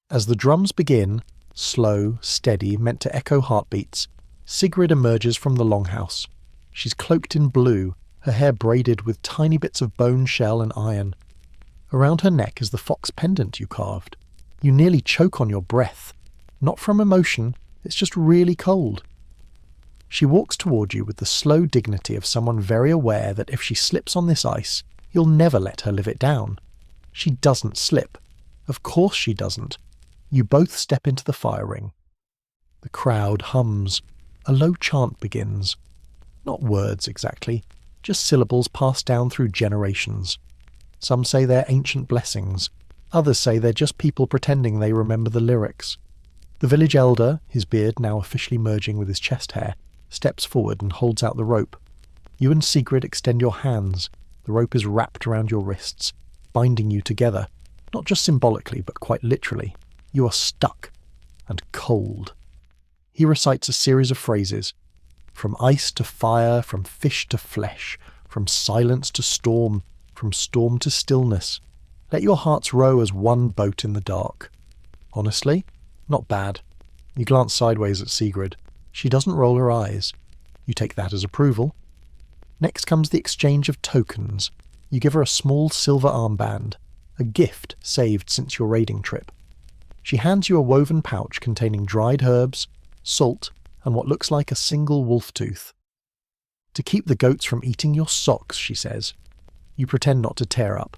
[SPEAKER 1] As the drums begin, slow, steady, meant to echo heartbeats, Sigrid emerges from the longhouse. She's cloaked in blue, her hair braided with tiny bits of bone, shell and iron. Around her neck is the fox pendant you carved. You nearly choke on your breath. Not from emotion, it's just really cold. She walks toward you with the slow dignity of someone very aware that if she slips on this ice, you'll never let her live it down. She doesn't slip. Of course she doesn't. You both step into the fire ring. The crowd hums. A low chant begins. Not words exactly, just syllables passed down through generations. Some say they're ancient blessings. Others say they're just people pretending they remember the lyrics. The village elder, his beard now officially merging with his chest hair, steps forward and holds out the rope. You and Sigrid extend your hands. The rope is wrapped around your wrists, binding you together, not just symbolically but quite literally. You are stuck and cold. He recites a series of phrases. From ice to fire, from fish to flesh, from silence to storm, from storm to stillness. Let your hearts row as one boat in the dark. Honestly, not bad. You glance sideways at Sigrid. She doesn't roll her eyes. You take that as approval. Next comes the exchange of tokens. You give her a small silver armband, a gift saved since your raiding trip. She hands you a woven pouch containing dried herbs, salt, and what looks like a single wolf tooth. To keep the goats from eating your socks, she says. You pretend not to tear up.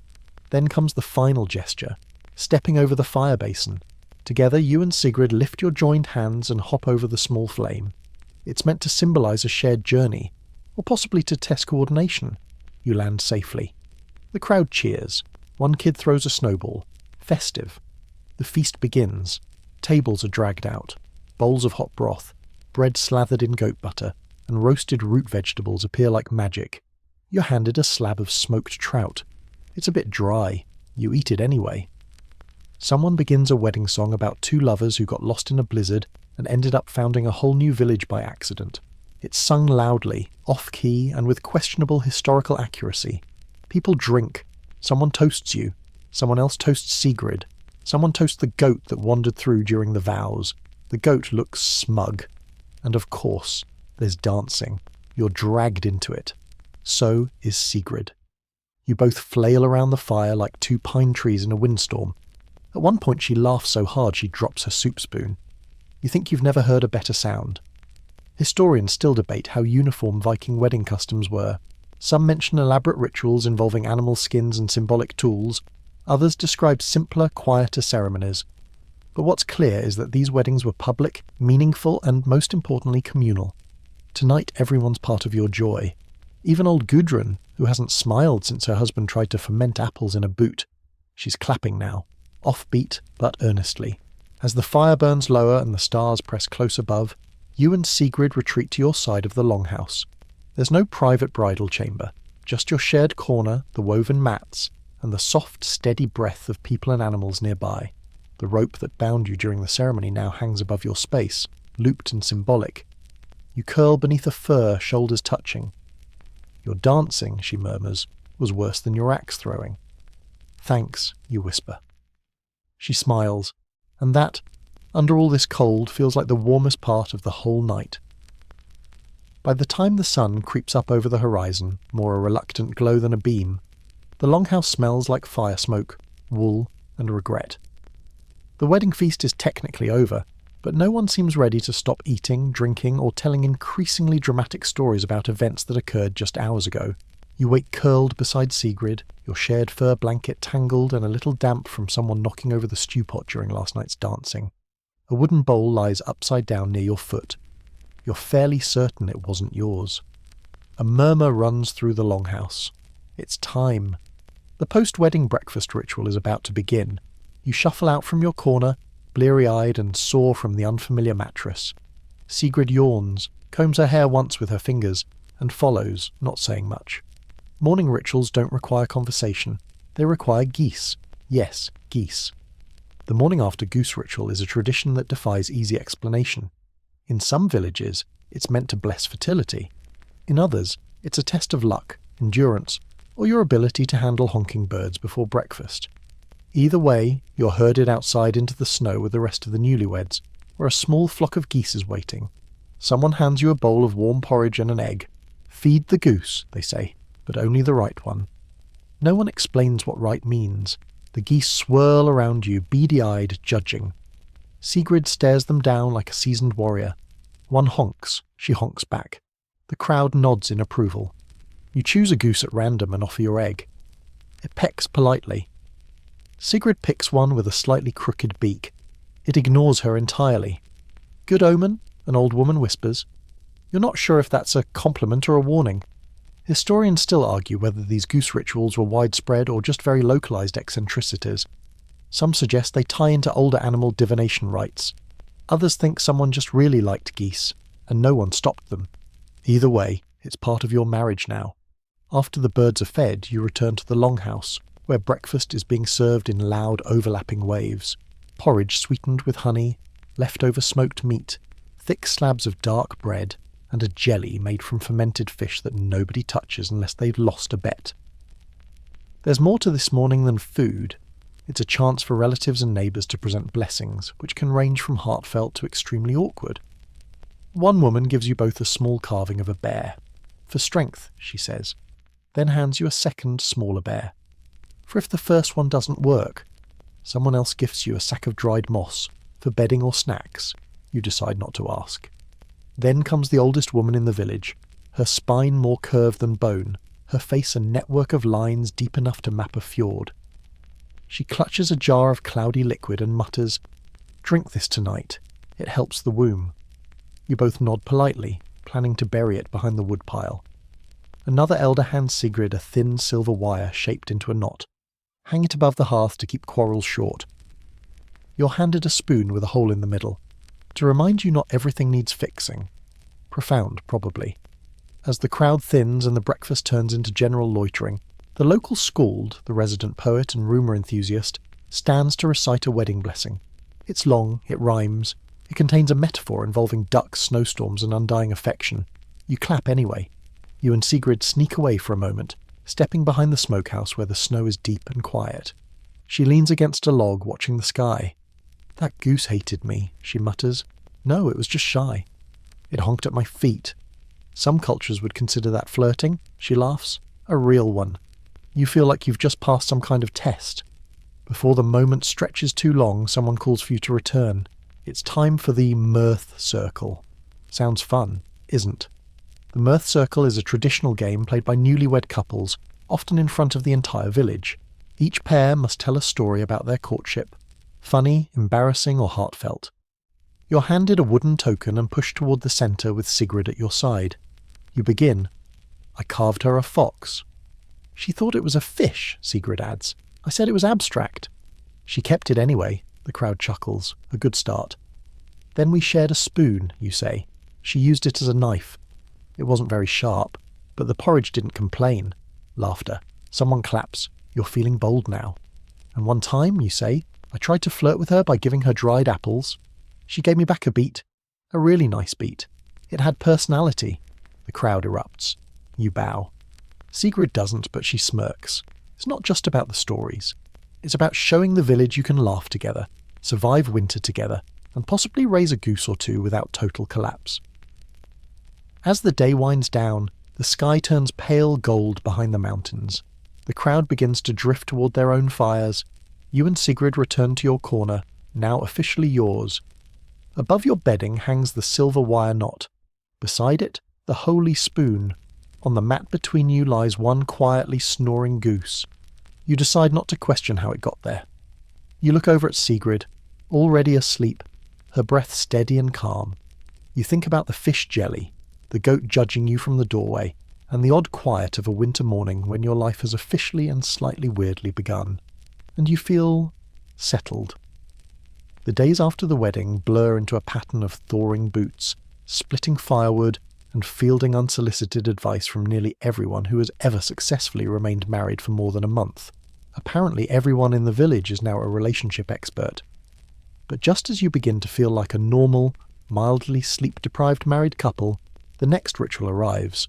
[SPEAKER 1] Then comes the final gesture, stepping over the fire basin. Together, you and Sigrid lift your joined hands and hop over the small flame. It's meant to symbolise a shared journey, or possibly to test coordination. You land safely. The crowd cheers. One kid throws a snowball. Festive. The feast begins. Tables are dragged out. Bowls of hot broth, bread slathered in goat butter, and roasted root vegetables appear like magic. You're handed a slab of smoked trout. It's a bit dry. You eat it anyway. Someone begins a wedding song about two lovers who got lost in a blizzard and ended up founding a whole new village by accident. It's sung loudly, off-key, and with questionable historical accuracy. People drink. Someone toasts you. Someone else toasts Sigrid. Someone toasts the goat that wandered through during the vows. The goat looks smug. And of course, there's dancing. You're dragged into it. So is Sigrid. You both flail around the fire like two pine trees in a windstorm. At one point she laughs so hard she drops her soup spoon. You think you've never heard a better sound. Historians still debate how uniform Viking wedding customs were. Some mention elaborate rituals involving animal skins and symbolic tools. Others describe simpler, quieter ceremonies. But what's clear is that these weddings were public, meaningful, and most importantly communal. Tonight everyone's part of your joy. Even old Gudrun, who hasn't smiled since her husband tried to ferment apples in a boot. She's clapping now, offbeat but earnestly. As the fire burns lower and the stars press close above, you and Sigrid retreat to your side of the longhouse. There's no private bridal chamber, just your shared corner, the woven mats, and the soft, steady breath of people and animals nearby. The rope that bound you during the ceremony now hangs above your space, looped and symbolic. You curl beneath a fir, shoulders touching. Your dancing, she murmurs, was worse than your axe throwing. Thanks, you whisper. She smiles, and that, under all this cold, feels like the warmest part of the whole night. By the time the sun creeps up over the horizon, more a reluctant glow than a beam, the longhouse smells like fire smoke, wool, and regret. The wedding feast is technically over, but no one seems ready to stop eating, drinking, or telling increasingly dramatic stories about events that occurred just hours ago. You wake curled beside Sigrid, your shared fur blanket tangled and a little damp from someone knocking over the stew pot during last night's dancing. A wooden bowl lies upside down near your foot. You're fairly certain it wasn't yours. A murmur runs through the longhouse. It's time. The post-wedding breakfast ritual is about to begin. You shuffle out from your corner, bleary-eyed and sore from the unfamiliar mattress. Sigrid yawns, combs her hair once with her fingers, and follows, not saying much. Morning rituals don't require conversation. They require geese. Yes, geese. The morning after goose ritual is a tradition that defies easy explanation. In some villages, it's meant to bless fertility. In others, it's a test of luck, endurance, or your ability to handle honking birds before breakfast. Either way, you're herded outside into the snow with the rest of the newlyweds, where a small flock of geese is waiting. Someone hands you a bowl of warm porridge and an egg. Feed the goose, they say, but only the right one. No one explains what right means. The geese swirl around you, beady-eyed, judging. Sigrid stares them down like a seasoned warrior. One honks, she honks back. The crowd nods in approval. You choose a goose at random and offer your egg. It pecks politely. Sigrid picks one with a slightly crooked beak. It ignores her entirely. Good omen, an old woman whispers. You're not sure if that's a compliment or a warning. Historians still argue whether these goose rituals were widespread or just very localized eccentricities. Some suggest they tie into older animal divination rites. Others think someone just really liked geese, and no one stopped them. Either way, it's part of your marriage now. After the birds are fed, you return to the longhouse, where breakfast is being served in loud, overlapping waves. Porridge sweetened with honey, leftover smoked meat, thick slabs of dark bread, and a jelly made from fermented fish that nobody touches unless they've lost a bet. There's more to this morning than food. It's a chance for relatives and neighbours to present blessings, which can range from heartfelt to extremely awkward. One woman gives you both a small carving of a bear. For strength, she says, then hands you a second, smaller bear. For if the first one doesn't work, someone else gifts you a sack of dried moss, for bedding or snacks. You decide not to ask. Then comes the oldest woman in the village. her spine more curve than bone, her face a network of lines deep enough to map a fjord. She clutches a jar of cloudy liquid and mutters, "Drink this tonight. It helps the womb." You both nod politely, planning to bury it behind the woodpile. Another elder hands Sigrid a thin silver wire shaped into a knot. Hang it above the hearth to keep quarrels short. You're handed a spoon with a hole in the middle, to remind you not everything needs fixing. Profound, probably. As the crowd thins and the breakfast turns into general loitering, the local skald, the resident poet and rumour enthusiast, stands to recite a wedding blessing. It's long, it rhymes, it contains a metaphor involving ducks, snowstorms and undying affection. You clap anyway. You and Sigrid sneak away for a moment, stepping behind the smokehouse where the snow is deep and quiet. She leans against a log, watching the sky. "That goose hated me," she mutters. "No, it was just shy. It honked at my feet. Some cultures would consider that flirting," she laughs. "A real one. You feel like you've just passed some kind of test. Before the moment stretches too long, someone calls for you to return. It's time for the mirth circle. Sounds fun, isn't? The mirth circle is a traditional game played by newlywed couples, often in front of the entire village. Each pair must tell a story about their courtship. Funny, embarrassing or heartfelt. You're handed a wooden token and pushed toward the centre with Sigrid at your side. You begin. "I carved her a fox." "She thought it was a fish," Sigrid adds. "I said it was abstract." "She kept it anyway," the crowd chuckles. A good start. "Then we shared a spoon," you say. "She used it as a knife. It wasn't very sharp, but the porridge didn't complain." Laughter. Someone claps. You're feeling bold now. "And one time," you say, "I tried to flirt with her by giving her dried apples. She gave me back a beat. A really nice beat. It had personality." The crowd erupts. You bow. Sigrid doesn't, but she smirks. It's not just about the stories. It's about showing the village you can laugh together, survive winter together, and possibly raise a goose or two without total collapse. As the day winds down, the sky turns pale gold behind the mountains. The crowd begins to drift toward their own fires. You and Sigrid return to your corner, now officially yours. Above your bedding hangs the silver wire knot. Beside it, the holy spoon. On the mat between you lies one quietly snoring goose. You decide not to question how it got there. You look over at Sigrid, already asleep, her breath steady and calm. You think about the fish jelly, the goat judging you from the doorway, and the odd quiet of a winter morning when your life has officially and slightly weirdly begun. And you feel settled. The days after the wedding blur into a pattern of thawing boots, splitting firewood, and fielding unsolicited advice from nearly everyone who has ever successfully remained married for more than a month. Apparently everyone in the village is now a relationship expert. But just as you begin to feel like a normal, mildly sleep-deprived married couple, the next ritual arrives.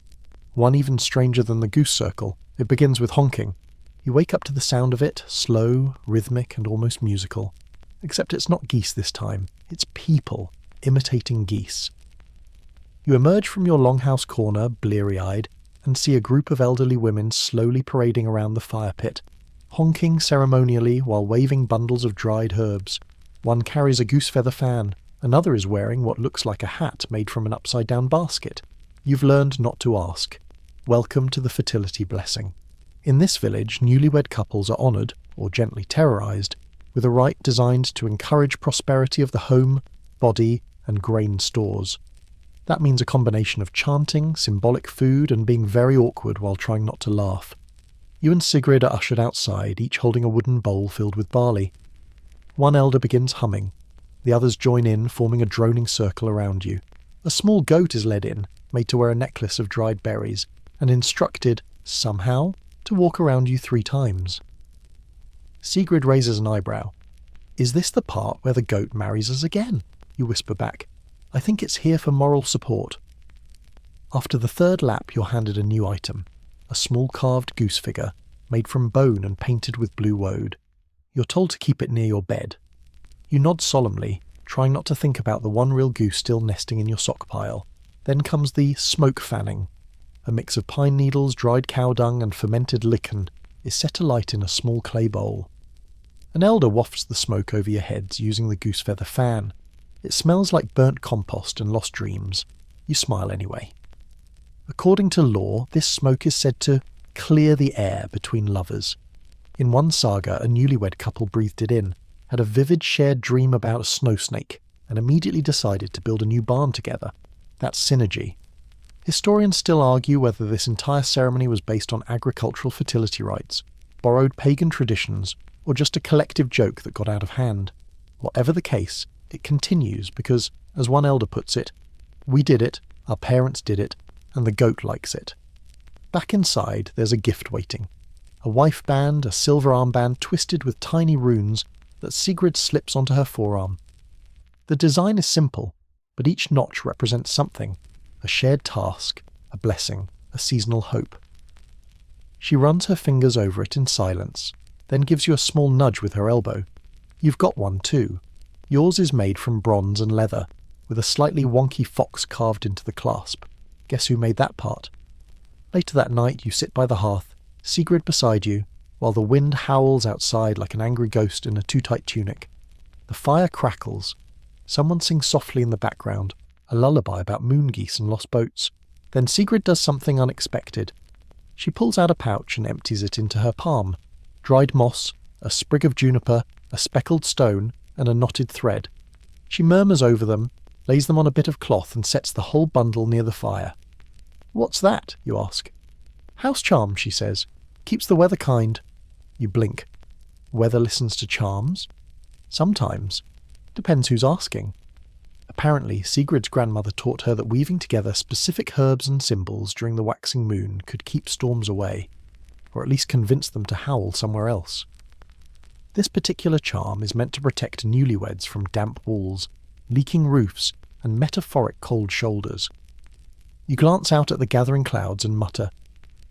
[SPEAKER 1] One even stranger than the goose circle. It begins with honking. You wake up to the sound of it, slow, rhythmic, and almost musical. Except it's not geese this time. It's people, imitating geese. You emerge from your longhouse corner, bleary-eyed, and see a group of elderly women slowly parading around the fire pit, honking ceremonially while waving bundles of dried herbs. One carries a goose-feather fan. Another is wearing what looks like a hat made from an upside-down basket. You've learned not to ask. Welcome to the Fertility Blessing. In this village, newlywed couples are honoured, or gently terrorised, with a rite designed to encourage prosperity of the home, body, and grain stores. That means a combination of chanting, symbolic food, and being very awkward while trying not to laugh. You and Sigrid are ushered outside, each holding a wooden bowl filled with barley. One elder begins humming. The others join in, forming a droning circle around you. A small goat is led in, made to wear a necklace of dried berries, and instructed, somehow, to walk around you 3 times. Sigrid raises an eyebrow. "Is this the part where the goat marries us again?" You whisper back. "I think it's here for moral support." After the 3rd lap, you're handed a new item. A small carved goose figure, made from bone and painted with blue woad. You're told to keep it near your bed. You nod solemnly, trying not to think about the one real goose still nesting in your sock pile. Then comes the smoke fanning. A mix of pine needles, dried cow dung, and fermented lichen is set alight in a small clay bowl. An elder wafts the smoke over your heads using the goose feather fan. It smells like burnt compost and lost dreams. You smile anyway. A According to lore, this smoke is said to clear the air between lovers. In one saga, a newlywed couple breathed it in, had a vivid shared dream about a snow snake, and immediately decided to build a new barn together. That's synergy. Historians still argue whether this entire ceremony was based on agricultural fertility rites, borrowed pagan traditions, or just a collective joke that got out of hand. Whatever the case, it continues because, as one elder puts it, we did it, our parents did it, and the goat likes it. Back inside, there's a gift waiting. A wife band, a silver armband twisted with tiny runes that Sigrid slips onto her forearm. The design is simple, but each notch represents something: a shared task, a blessing, a seasonal hope. She runs her fingers over it in silence, then gives you a small nudge with her elbow. You've got one too. Yours is made from bronze and leather, with a slightly wonky fox carved into the clasp. Guess who made that part? Later that night, you sit by the hearth, Sigrid beside you, while the wind howls outside like an angry ghost in a too-tight tunic. The fire crackles. Someone sings softly in the background, a lullaby about moon geese and lost boats. Then Sigrid does something unexpected. She pulls out a pouch and empties it into her palm. Dried moss, a sprig of juniper, a speckled stone, and a knotted thread. She murmurs over them, lays them on a bit of cloth, and sets the whole bundle near the fire. "What's that?" you ask. "House charm," she says. "Keeps the weather kind." You blink. Weather listens to charms? Sometimes. Depends who's asking. Apparently, Sigrid's grandmother taught her that weaving together specific herbs and symbols during the waxing moon could keep storms away, or at least convince them to howl somewhere else. This particular charm is meant to protect newlyweds from damp walls, leaking roofs, and metaphoric cold shoulders. You glance out at the gathering clouds and mutter,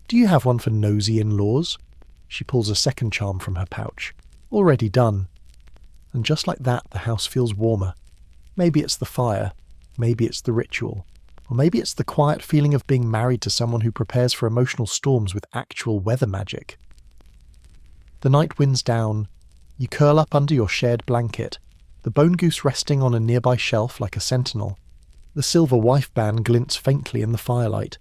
[SPEAKER 1] "Do you have one for nosy in-laws?" She pulls a second charm from her pouch. "Already done." And just like that, the house feels warmer. Maybe it's the fire, maybe it's the ritual, or maybe it's the quiet feeling of being married to someone who prepares for emotional storms with actual weather magic. The night winds down. You curl up under your shared blanket, the bone goose resting on a nearby shelf like a sentinel. The silver wife band glints faintly in the firelight.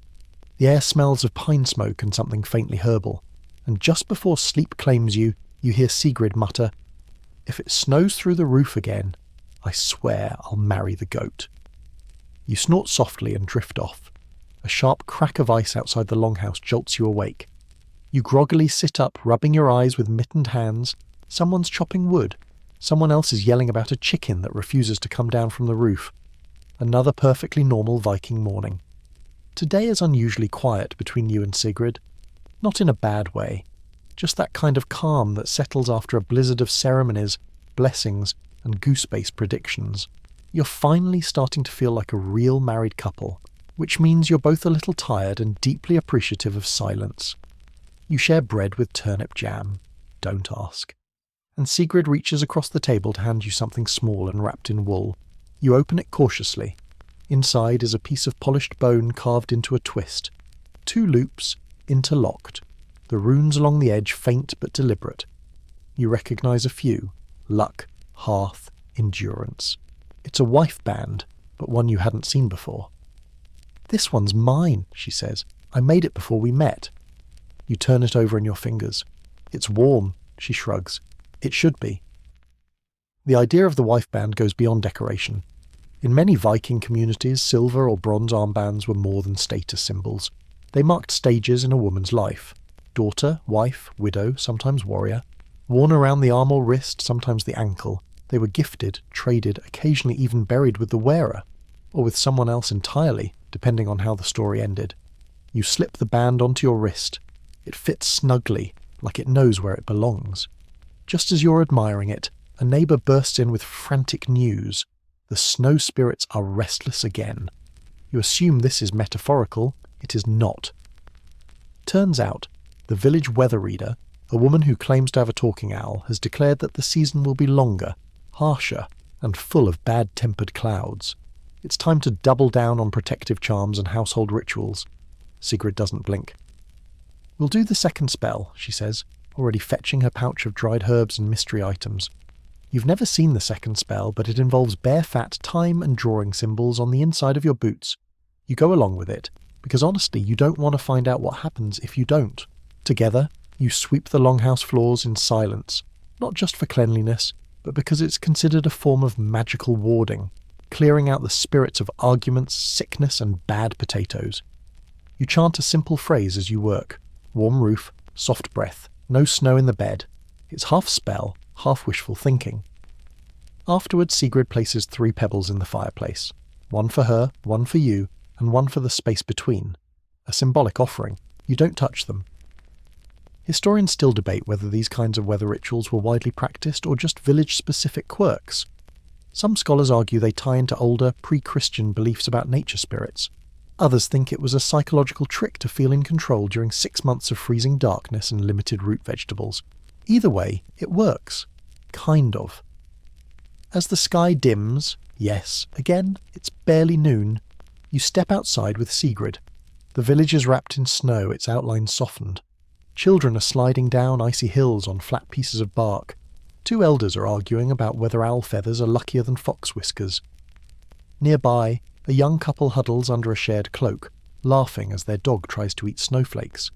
[SPEAKER 1] The air smells of pine smoke and something faintly herbal. And just before sleep claims you, you hear Sigrid mutter, "If it snows through the roof again, I swear I'll marry the goat." You snort softly and drift off. A sharp crack of ice outside the longhouse jolts you awake. You groggily sit up, rubbing your eyes with mittened hands. Someone's chopping wood. Someone else is yelling about a chicken that refuses to come down from the roof. Another perfectly normal Viking morning. Today is unusually quiet between you and Sigrid. Not in a bad way. Just that kind of calm that settles after a blizzard of ceremonies, blessings, and goose-based predictions. You're finally starting to feel like a real married couple, which means you're both a little tired and deeply appreciative of silence. You share bread with turnip jam. Don't ask. And Sigrid reaches across the table to hand you something small and wrapped in wool. You open it cautiously. Inside is a piece of polished bone carved into a twist. 2 loops, interlocked. The runes along the edge faint but deliberate. You recognise a few: luck, hearth, endurance. It's a wife band, but one you hadn't seen before. "This one's mine," she says. "I made it before we met." You turn it over in your fingers. "It's warm," she shrugs. "It should be." The idea of the wife band goes beyond decoration. In many Viking communities, silver or bronze armbands were more than status symbols. They marked stages in a woman's life. Daughter, wife, widow, sometimes warrior. Worn around the arm or wrist, sometimes the ankle. They were gifted, traded, occasionally even buried with the wearer, or with someone else entirely, depending on how the story ended. You slip the band onto your wrist. It fits snugly, like it knows where it belongs. Just as you're admiring it, a neighbour bursts in with frantic news. The snow spirits are restless again. You assume this is metaphorical. It is not. Turns out, the village weather reader, a woman who claims to have a talking owl, has declared that the season will be longer, harsher, and full of bad-tempered clouds. It's time to double down on protective charms and household rituals. Sigrid doesn't blink. "We'll do the second spell," she says, already fetching her pouch of dried herbs and mystery items. You've never seen the second spell, but it involves bare fat time and drawing symbols on the inside of your boots. You go along with it, because honestly, you don't want to find out what happens if you don't. Together, you sweep the longhouse floors in silence, not just for cleanliness, but because it's considered a form of magical warding, clearing out the spirits of arguments, sickness, and bad potatoes. You chant a simple phrase as you work: warm roof, soft breath, no snow in the bed. It's half spell, half wishful thinking. Afterwards, Sigrid places 3 pebbles in the fireplace. One for her, one for you, and one for the space between. A symbolic offering. You don't touch them. Historians still debate whether these kinds of weather rituals were widely practiced or just village-specific quirks. Some scholars argue they tie into older, pre-Christian beliefs about nature spirits. Others think it was a psychological trick to feel in control during 6 months of freezing darkness and limited root vegetables. Either way, it works. Kind of. As the sky dims, yes, again, it's barely noon, you step outside with Sigrid. The village is wrapped in snow, its outlines softened. Children are sliding down icy hills on flat pieces of bark. 2 elders are arguing about whether owl feathers are luckier than fox whiskers. Nearby, a young couple huddles under a shared cloak, laughing as their dog tries to eat snowflakes.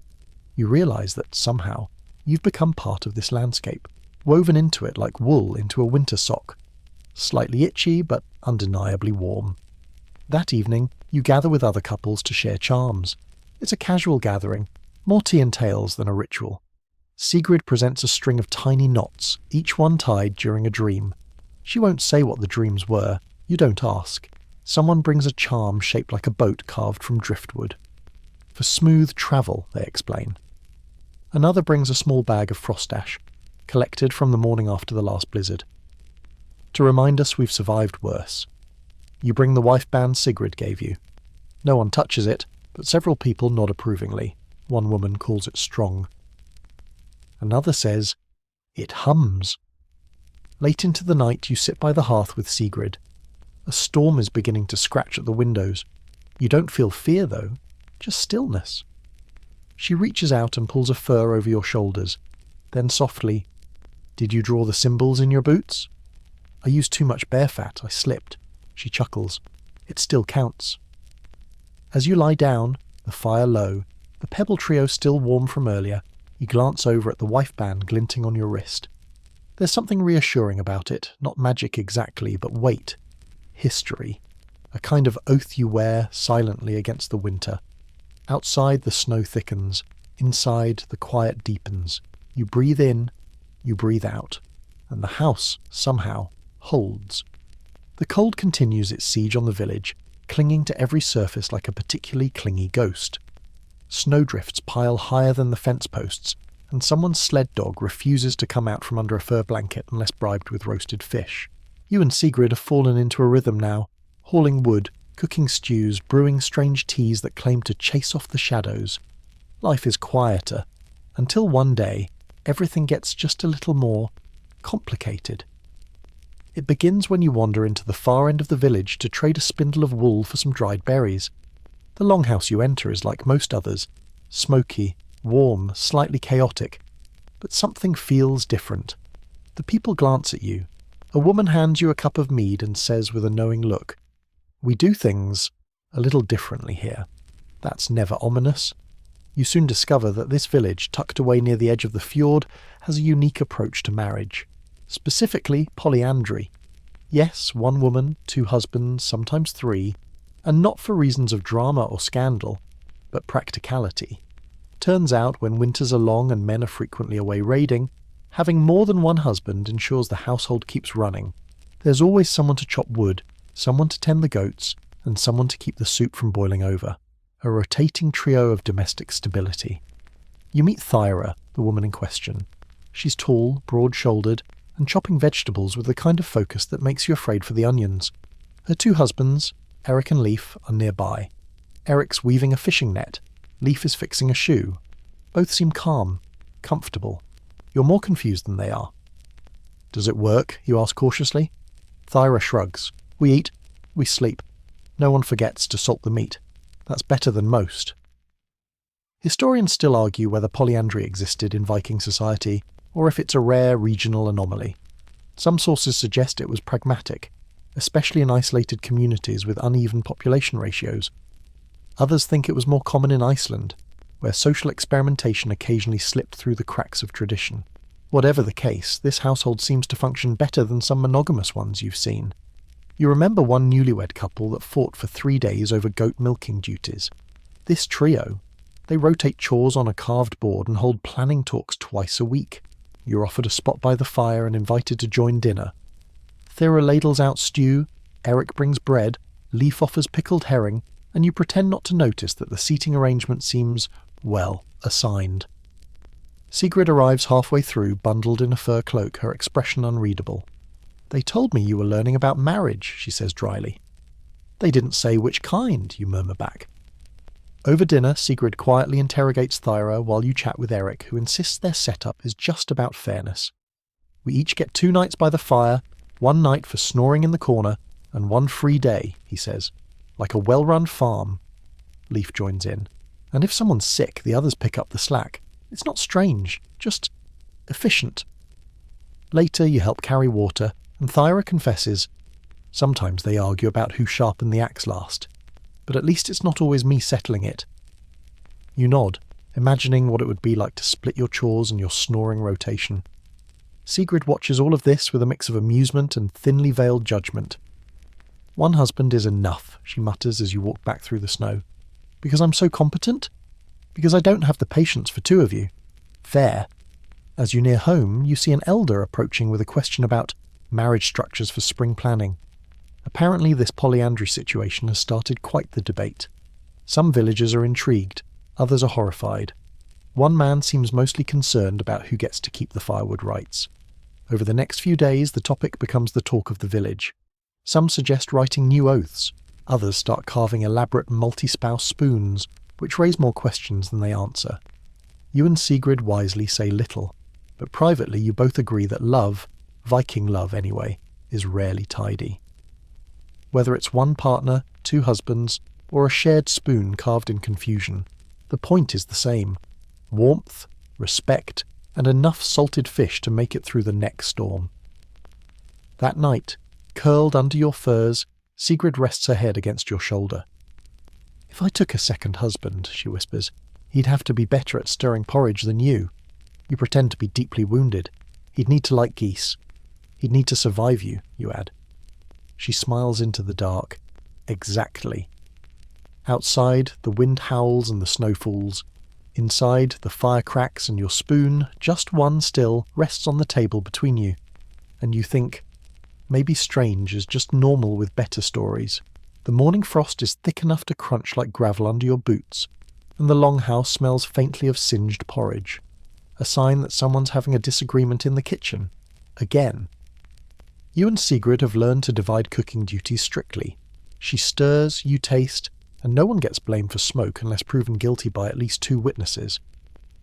[SPEAKER 1] You realise that, somehow, you've become part of this landscape, woven into it like wool into a winter sock. Slightly itchy, but undeniably warm. That evening, you gather with other couples to share charms. It's a casual gathering, more tea and tales than a ritual. Sigrid presents a string of tiny knots, each one tied during a dream. She won't say what the dreams were, you don't ask. Someone brings a charm shaped like a boat carved from driftwood. For smooth travel, they explain. Another brings a small bag of frost ash, collected from the morning after the last blizzard, to remind us we've survived worse. You bring the wife band Sigrid gave you. No one touches it, but several people nod approvingly. One woman calls it strong. Another says, "It hums." Late into the night you sit by the hearth with Sigrid. A storm is beginning to scratch at the windows. You don't feel fear though, just stillness. She reaches out and pulls a fur over your shoulders. Then softly, "Did you draw the symbols in your boots?" "I used too much bear fat, I slipped." She chuckles. "It still counts." As you lie down, the fire low, the pebble trio still warm from earlier, you glance over at the wife band glinting on your wrist. There's something reassuring about it, not magic exactly, but weight. History. A kind of oath you wear silently against the winter. Outside the snow thickens, inside the quiet deepens. You breathe in, you breathe out, and the house, somehow, holds. The cold continues its siege on the village, clinging to every surface like a particularly clingy ghost. Snowdrifts pile higher than the fence posts, and someone's sled dog refuses to come out from under a fur blanket unless bribed with roasted fish. You and Sigrid have fallen into a rhythm now, hauling wood, cooking stews, brewing strange teas that claim to chase off the shadows. Life is quieter, until one day, everything gets just a little more complicated. It begins when you wander into the far end of the village to trade a spindle of wool for some dried berries. The longhouse you enter is like most others, smoky, warm, slightly chaotic, but something feels different. The people glance at you. A woman hands you a cup of mead and says with a knowing look, "We do things a little differently here." That's never ominous. You soon discover that this village, tucked away near the edge of the fjord, has a unique approach to marriage. Specifically, polyandry. Yes, 1 woman, 2 husbands, sometimes 3, and not for reasons of drama or scandal, but practicality. Turns out, when winters are long and men are frequently away raiding, having more than 1 husband ensures the household keeps running. There's always someone to chop wood, someone to tend the goats, and someone to keep the soup from boiling over. A rotating trio of domestic stability. You meet Thyra, the woman in question. She's tall, broad-shouldered, and chopping vegetables with the kind of focus that makes you afraid for the onions. Her 2 husbands, Eric and Leif, are nearby. Eric's weaving a fishing net. Leif is fixing a shoe. Both seem calm, comfortable. You're more confused than they are. "Does it work?" you ask cautiously. Thyra shrugs. "We eat, we sleep. No one forgets to salt the meat. That's better than most." Historians still argue whether polyandry existed in Viking society, or if it's a rare regional anomaly. Some sources suggest it was pragmatic, especially in isolated communities with uneven population ratios. Others think it was more common in Iceland, where social experimentation occasionally slipped through the cracks of tradition. Whatever the case, this household seems to function better than some monogamous ones you've seen. You remember one newlywed couple that fought for 3 days over goat milking duties. This trio, they rotate chores on a carved board and hold planning talks twice a week. You're offered a spot by the fire and invited to join dinner. Thera ladles out stew, Eric brings bread, Leaf offers pickled herring, and you pretend not to notice that the seating arrangement seems, well, assigned. Sigrid arrives halfway through, bundled in a fur cloak, her expression unreadable. "They told me you were learning about marriage," she says dryly. "They didn't say which kind," you murmur back. Over dinner, Sigrid quietly interrogates Thyra while you chat with Eric, who insists their setup is just about fairness. "We each get 2 nights by the fire, 1 night for snoring in the corner, and 1 free day," he says. "Like a well-run farm." Leaf joins in. "And if someone's sick, the others pick up the slack. It's not strange, just efficient." Later, you help carry water, and Thyra confesses, "Sometimes they argue about who sharpened the axe last, but at least it's not always me settling it." You nod, imagining what it would be like to split your chores and your snoring rotation. Sigrid watches all of this with a mix of amusement and thinly veiled judgment. "1 husband is enough," she mutters as you walk back through the snow. "Because I'm so competent? Because I don't have the patience for 2 of you. Fair." As you near home, you see an elder approaching with a question about marriage structures for spring planning. Apparently this polyandry situation has started quite the debate. Some villagers are intrigued, others are horrified. One man seems mostly concerned about who gets to keep the firewood rights. Over the next few days, the topic becomes the talk of the village. Some suggest writing new oaths, others start carving elaborate multi-spouse spoons, which raise more questions than they answer. You and Sigrid wisely say little, but privately you both agree that love, Viking love anyway, is rarely tidy. Whether it's 1 partner, 2 husbands, or a shared spoon carved in confusion, the point is the same: warmth, respect, and enough salted fish to make it through the next storm. That night, curled under your furs, Sigrid rests her head against your shoulder. "If I took a second husband," she whispers, "he'd have to be better at stirring porridge than you. You pretend to be deeply wounded. He'd need to like geese. He'd need to survive you," you add. She smiles into the dark. Exactly. Outside, the wind howls and the snow falls. Inside, the fire cracks and your spoon, just one still, rests on the table between you. And you think, maybe strange is just normal with better stories. The morning frost is thick enough to crunch like gravel under your boots, and the longhouse smells faintly of singed porridge. A sign that someone's having a disagreement in the kitchen. Again. You and Sigrid have learned to divide cooking duties strictly. She stirs, you taste, and no one gets blamed for smoke unless proven guilty by at least 2 witnesses.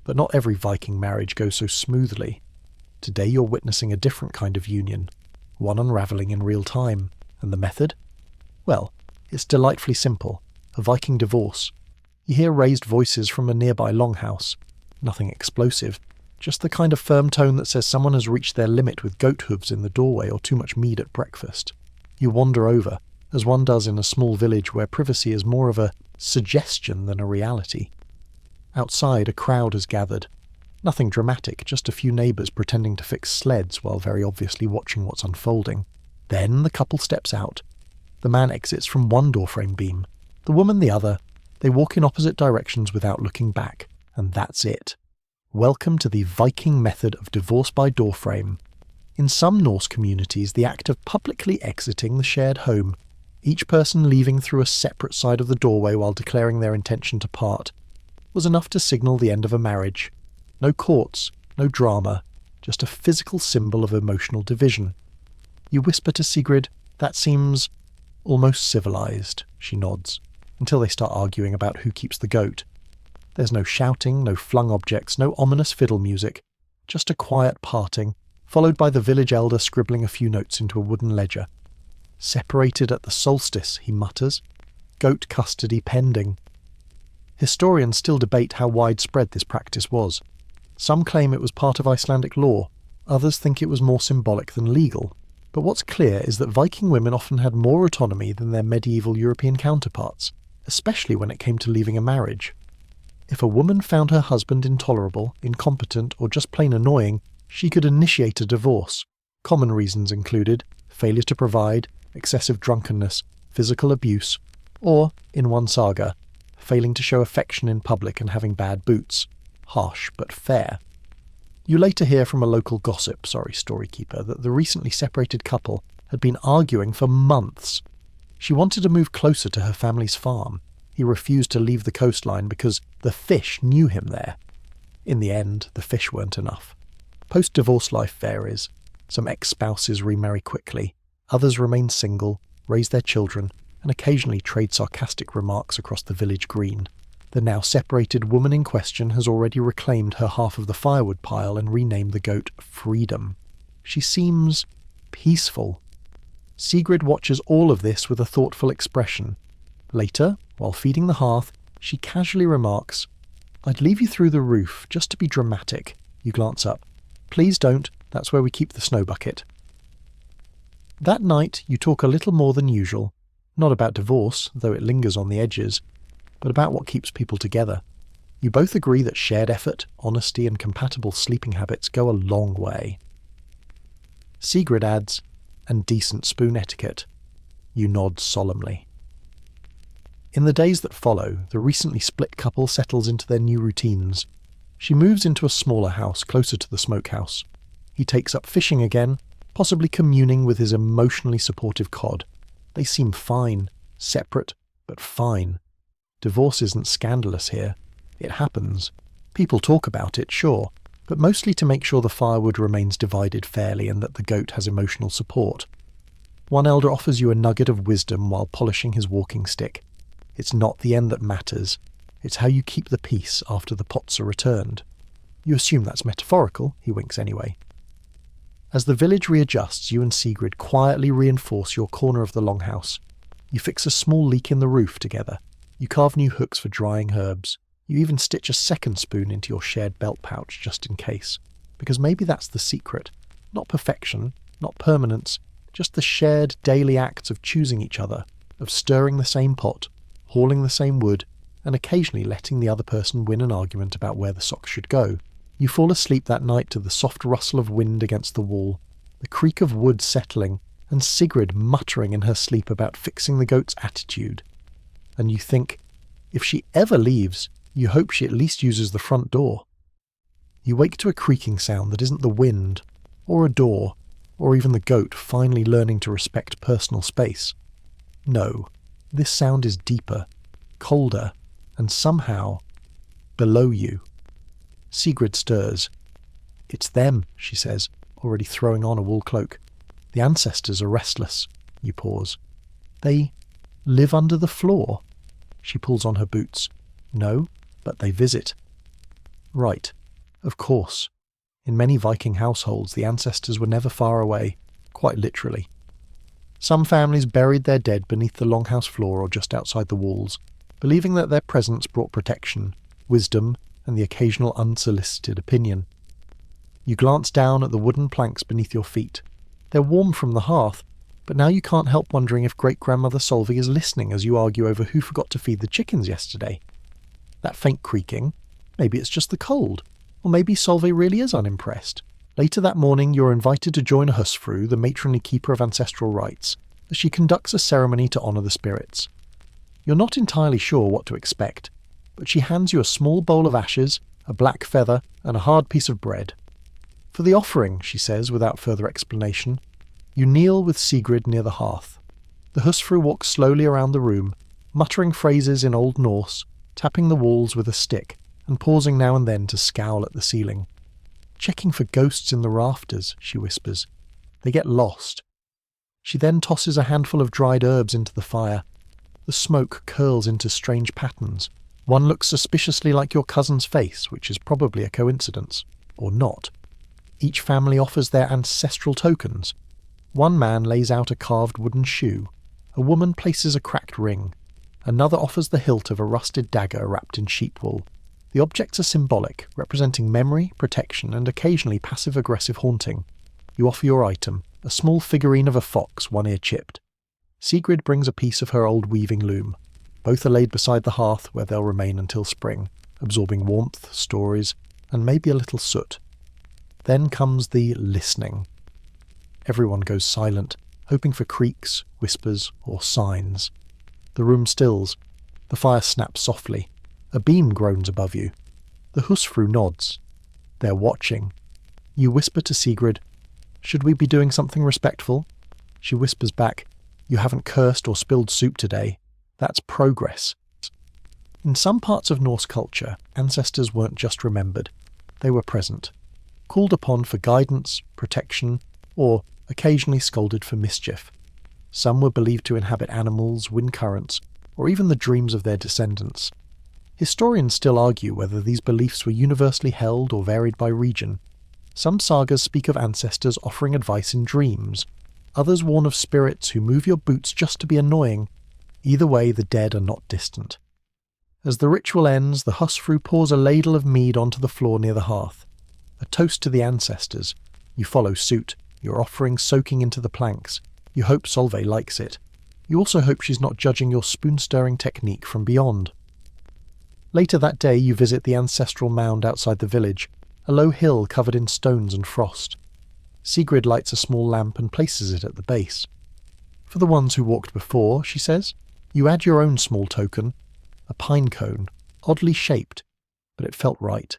[SPEAKER 1] But not every Viking marriage goes so smoothly. Today you're witnessing a different kind of union, one unravelling in real time. And the method? Well, it's delightfully simple. A Viking divorce. You hear raised voices from a nearby longhouse. Nothing explosive, just the kind of firm tone that says someone has reached their limit with goat hooves in the doorway or too much mead at breakfast. You wander over, as one does in a small village where privacy is more of a suggestion than a reality. Outside, a crowd has gathered. Nothing dramatic, just a few neighbours pretending to fix sleds while very obviously watching what's unfolding. Then the couple steps out. The man exits from one doorframe beam, the woman the other. They walk in opposite directions without looking back, and that's it. Welcome to the Viking method of divorce by doorframe. In some Norse communities, the act of publicly exiting the shared home, each person leaving through a separate side of the doorway while declaring their intention to part, was enough to signal the end of a marriage. No courts, no drama, just a physical symbol of emotional division. You whisper to Sigrid, "That seems almost civilized," she nods, until they start arguing about who keeps the goat. There's no shouting, no flung objects, no ominous fiddle music, just a quiet parting, followed by the village elder scribbling a few notes into a wooden ledger. "Separated at the solstice," he mutters. "Goat custody pending." Historians still debate how widespread this practice was. Some claim it was part of Icelandic law, others think it was more symbolic than legal. But what's clear is that Viking women often had more autonomy than their medieval European counterparts. especially when it came to leaving a marriage. If a woman found her husband intolerable, incompetent, or just plain annoying, she could initiate a divorce. Common reasons included failure to provide, excessive drunkenness, physical abuse, or, in one saga, failing to show affection in public and having bad boots. Harsh but fair. You later hear from a local gossip, storykeeper, that the recently separated couple had been arguing for months. She wanted to move closer to her family's farm. He refused to leave the coastline because the fish knew him there. In the end, the fish weren't enough. Post-divorce life varies. Some ex-spouses remarry quickly, others remain single, raise their children, and occasionally trade sarcastic remarks across the village green. The now separated woman in question has already reclaimed her half of the firewood pile and renamed the goat Freedom. She seems peaceful. Sigrid watches all of this with a thoughtful expression. Later, while feeding the hearth, she casually remarks, "I'd leave you through the roof, just to be dramatic." You glance up. "Please don't, that's where we keep the snow bucket." That night, you talk a little more than usual. Not about divorce, though it lingers on the edges, but about what keeps people together. You both agree that shared effort, honesty, and compatible sleeping habits go a long way. Sigrid adds, "and decent spoon etiquette." You nod solemnly. In the days that follow, the recently split couple settles into their new routines. She moves into a smaller house closer to the smokehouse. He takes up fishing again, possibly communing with his emotionally supportive cod. They seem fine, separate, but fine. Divorce isn't scandalous here. It happens. People talk about it, sure, but mostly to make sure the firewood remains divided fairly and that the goat has emotional support. One elder offers you a nugget of wisdom while polishing his walking stick. It's not the end that matters. It's how you keep the peace after the pots are returned. You assume that's metaphorical, he winks anyway. As the village readjusts, you and Sigrid quietly reinforce your corner of the longhouse. You fix a small leak in the roof together. You carve new hooks for drying herbs. You even stitch a second spoon into your shared belt pouch just in case. Because maybe that's the secret. Not perfection, not permanence, just the shared daily acts of choosing each other, of stirring the same pot, hauling the same wood, and occasionally letting the other person win an argument about where the socks should go. You fall asleep that night to the soft rustle of wind against the wall, the creak of wood settling, and Sigrid muttering in her sleep about fixing the goat's attitude. And you think, if she ever leaves, you hope she at least uses the front door. You wake to a creaking sound that isn't the wind, or a door, or even the goat finally learning to respect personal space. No, this sound is deeper, colder, and somehow below you. Sigrid stirs. "It's them," she says, already throwing on a wool cloak. "The ancestors are restless." You pause. "They live under the floor?" She pulls on her boots. "No, but they visit." "Right. Of course. In many Viking households, the ancestors were never far away, quite literally. Some families buried their dead beneath the longhouse floor or just outside the walls, believing that their presence brought protection, wisdom, and the occasional unsolicited opinion. You glance down at the wooden planks beneath your feet. They're warm from the hearth, but now you can't help wondering if great-grandmother Solveig is listening as you argue over who forgot to feed the chickens yesterday. That faint creaking, maybe it's just the cold, or maybe Solveig really is unimpressed. Later that morning, you're invited to join a husfru, the matronly keeper of ancestral rites, as she conducts a ceremony to honour the spirits. You're not entirely sure what to expect, but she hands you a small bowl of ashes, a black feather, and a hard piece of bread. "For the offering," she says without further explanation. You kneel with Sigrid near the hearth. The husfru walks slowly around the room, muttering phrases in Old Norse, tapping the walls with a stick, and pausing now and then to scowl at the ceiling. "Checking for ghosts in the rafters," she whispers. "They get lost." She then tosses a handful of dried herbs into the fire. The smoke curls into strange patterns. One looks suspiciously like your cousin's face, which is probably a coincidence. Or not. Each family offers their ancestral tokens. One man lays out a carved wooden shoe. A woman places a cracked ring. Another offers the hilt of a rusted dagger wrapped in sheep wool. The objects are symbolic, representing memory, protection, and occasionally passive-aggressive haunting. You offer your item, a small figurine of a fox, one ear chipped. Sigrid brings a piece of her old weaving loom. Both are laid beside the hearth where they'll remain until spring, absorbing warmth, stories, and maybe a little soot. Then comes the listening. Everyone goes silent, hoping for creaks, whispers, or signs. The room stills. The fire snaps softly. A beam groans above you. The husfru nods. They're watching. You whisper to Sigrid, "Should we be doing something respectful?" She whispers back, "You haven't cursed or spilled soup today. That's progress." In some parts of Norse culture, ancestors weren't just remembered. They were present, called upon for guidance, protection, or occasionally scolded for mischief. Some were believed to inhabit animals, wind currents, or even the dreams of their descendants. Historians still argue whether these beliefs were universally held or varied by region. Some sagas speak of ancestors offering advice in dreams. Others warn of spirits who move your boots just to be annoying. Either way, the dead are not distant. As the ritual ends, the husfru pours a ladle of mead onto the floor near the hearth. A toast to the ancestors. You follow suit, your offering soaking into the planks. You hope Solveig likes it. You also hope she's not judging your spoon-stirring technique from beyond. Later that day, you visit the ancestral mound outside the village, a low hill covered in stones and frost. Sigrid lights a small lamp and places it at the base. For the ones who walked before, she says, you add your own small token, a pine cone, oddly shaped, but it felt right.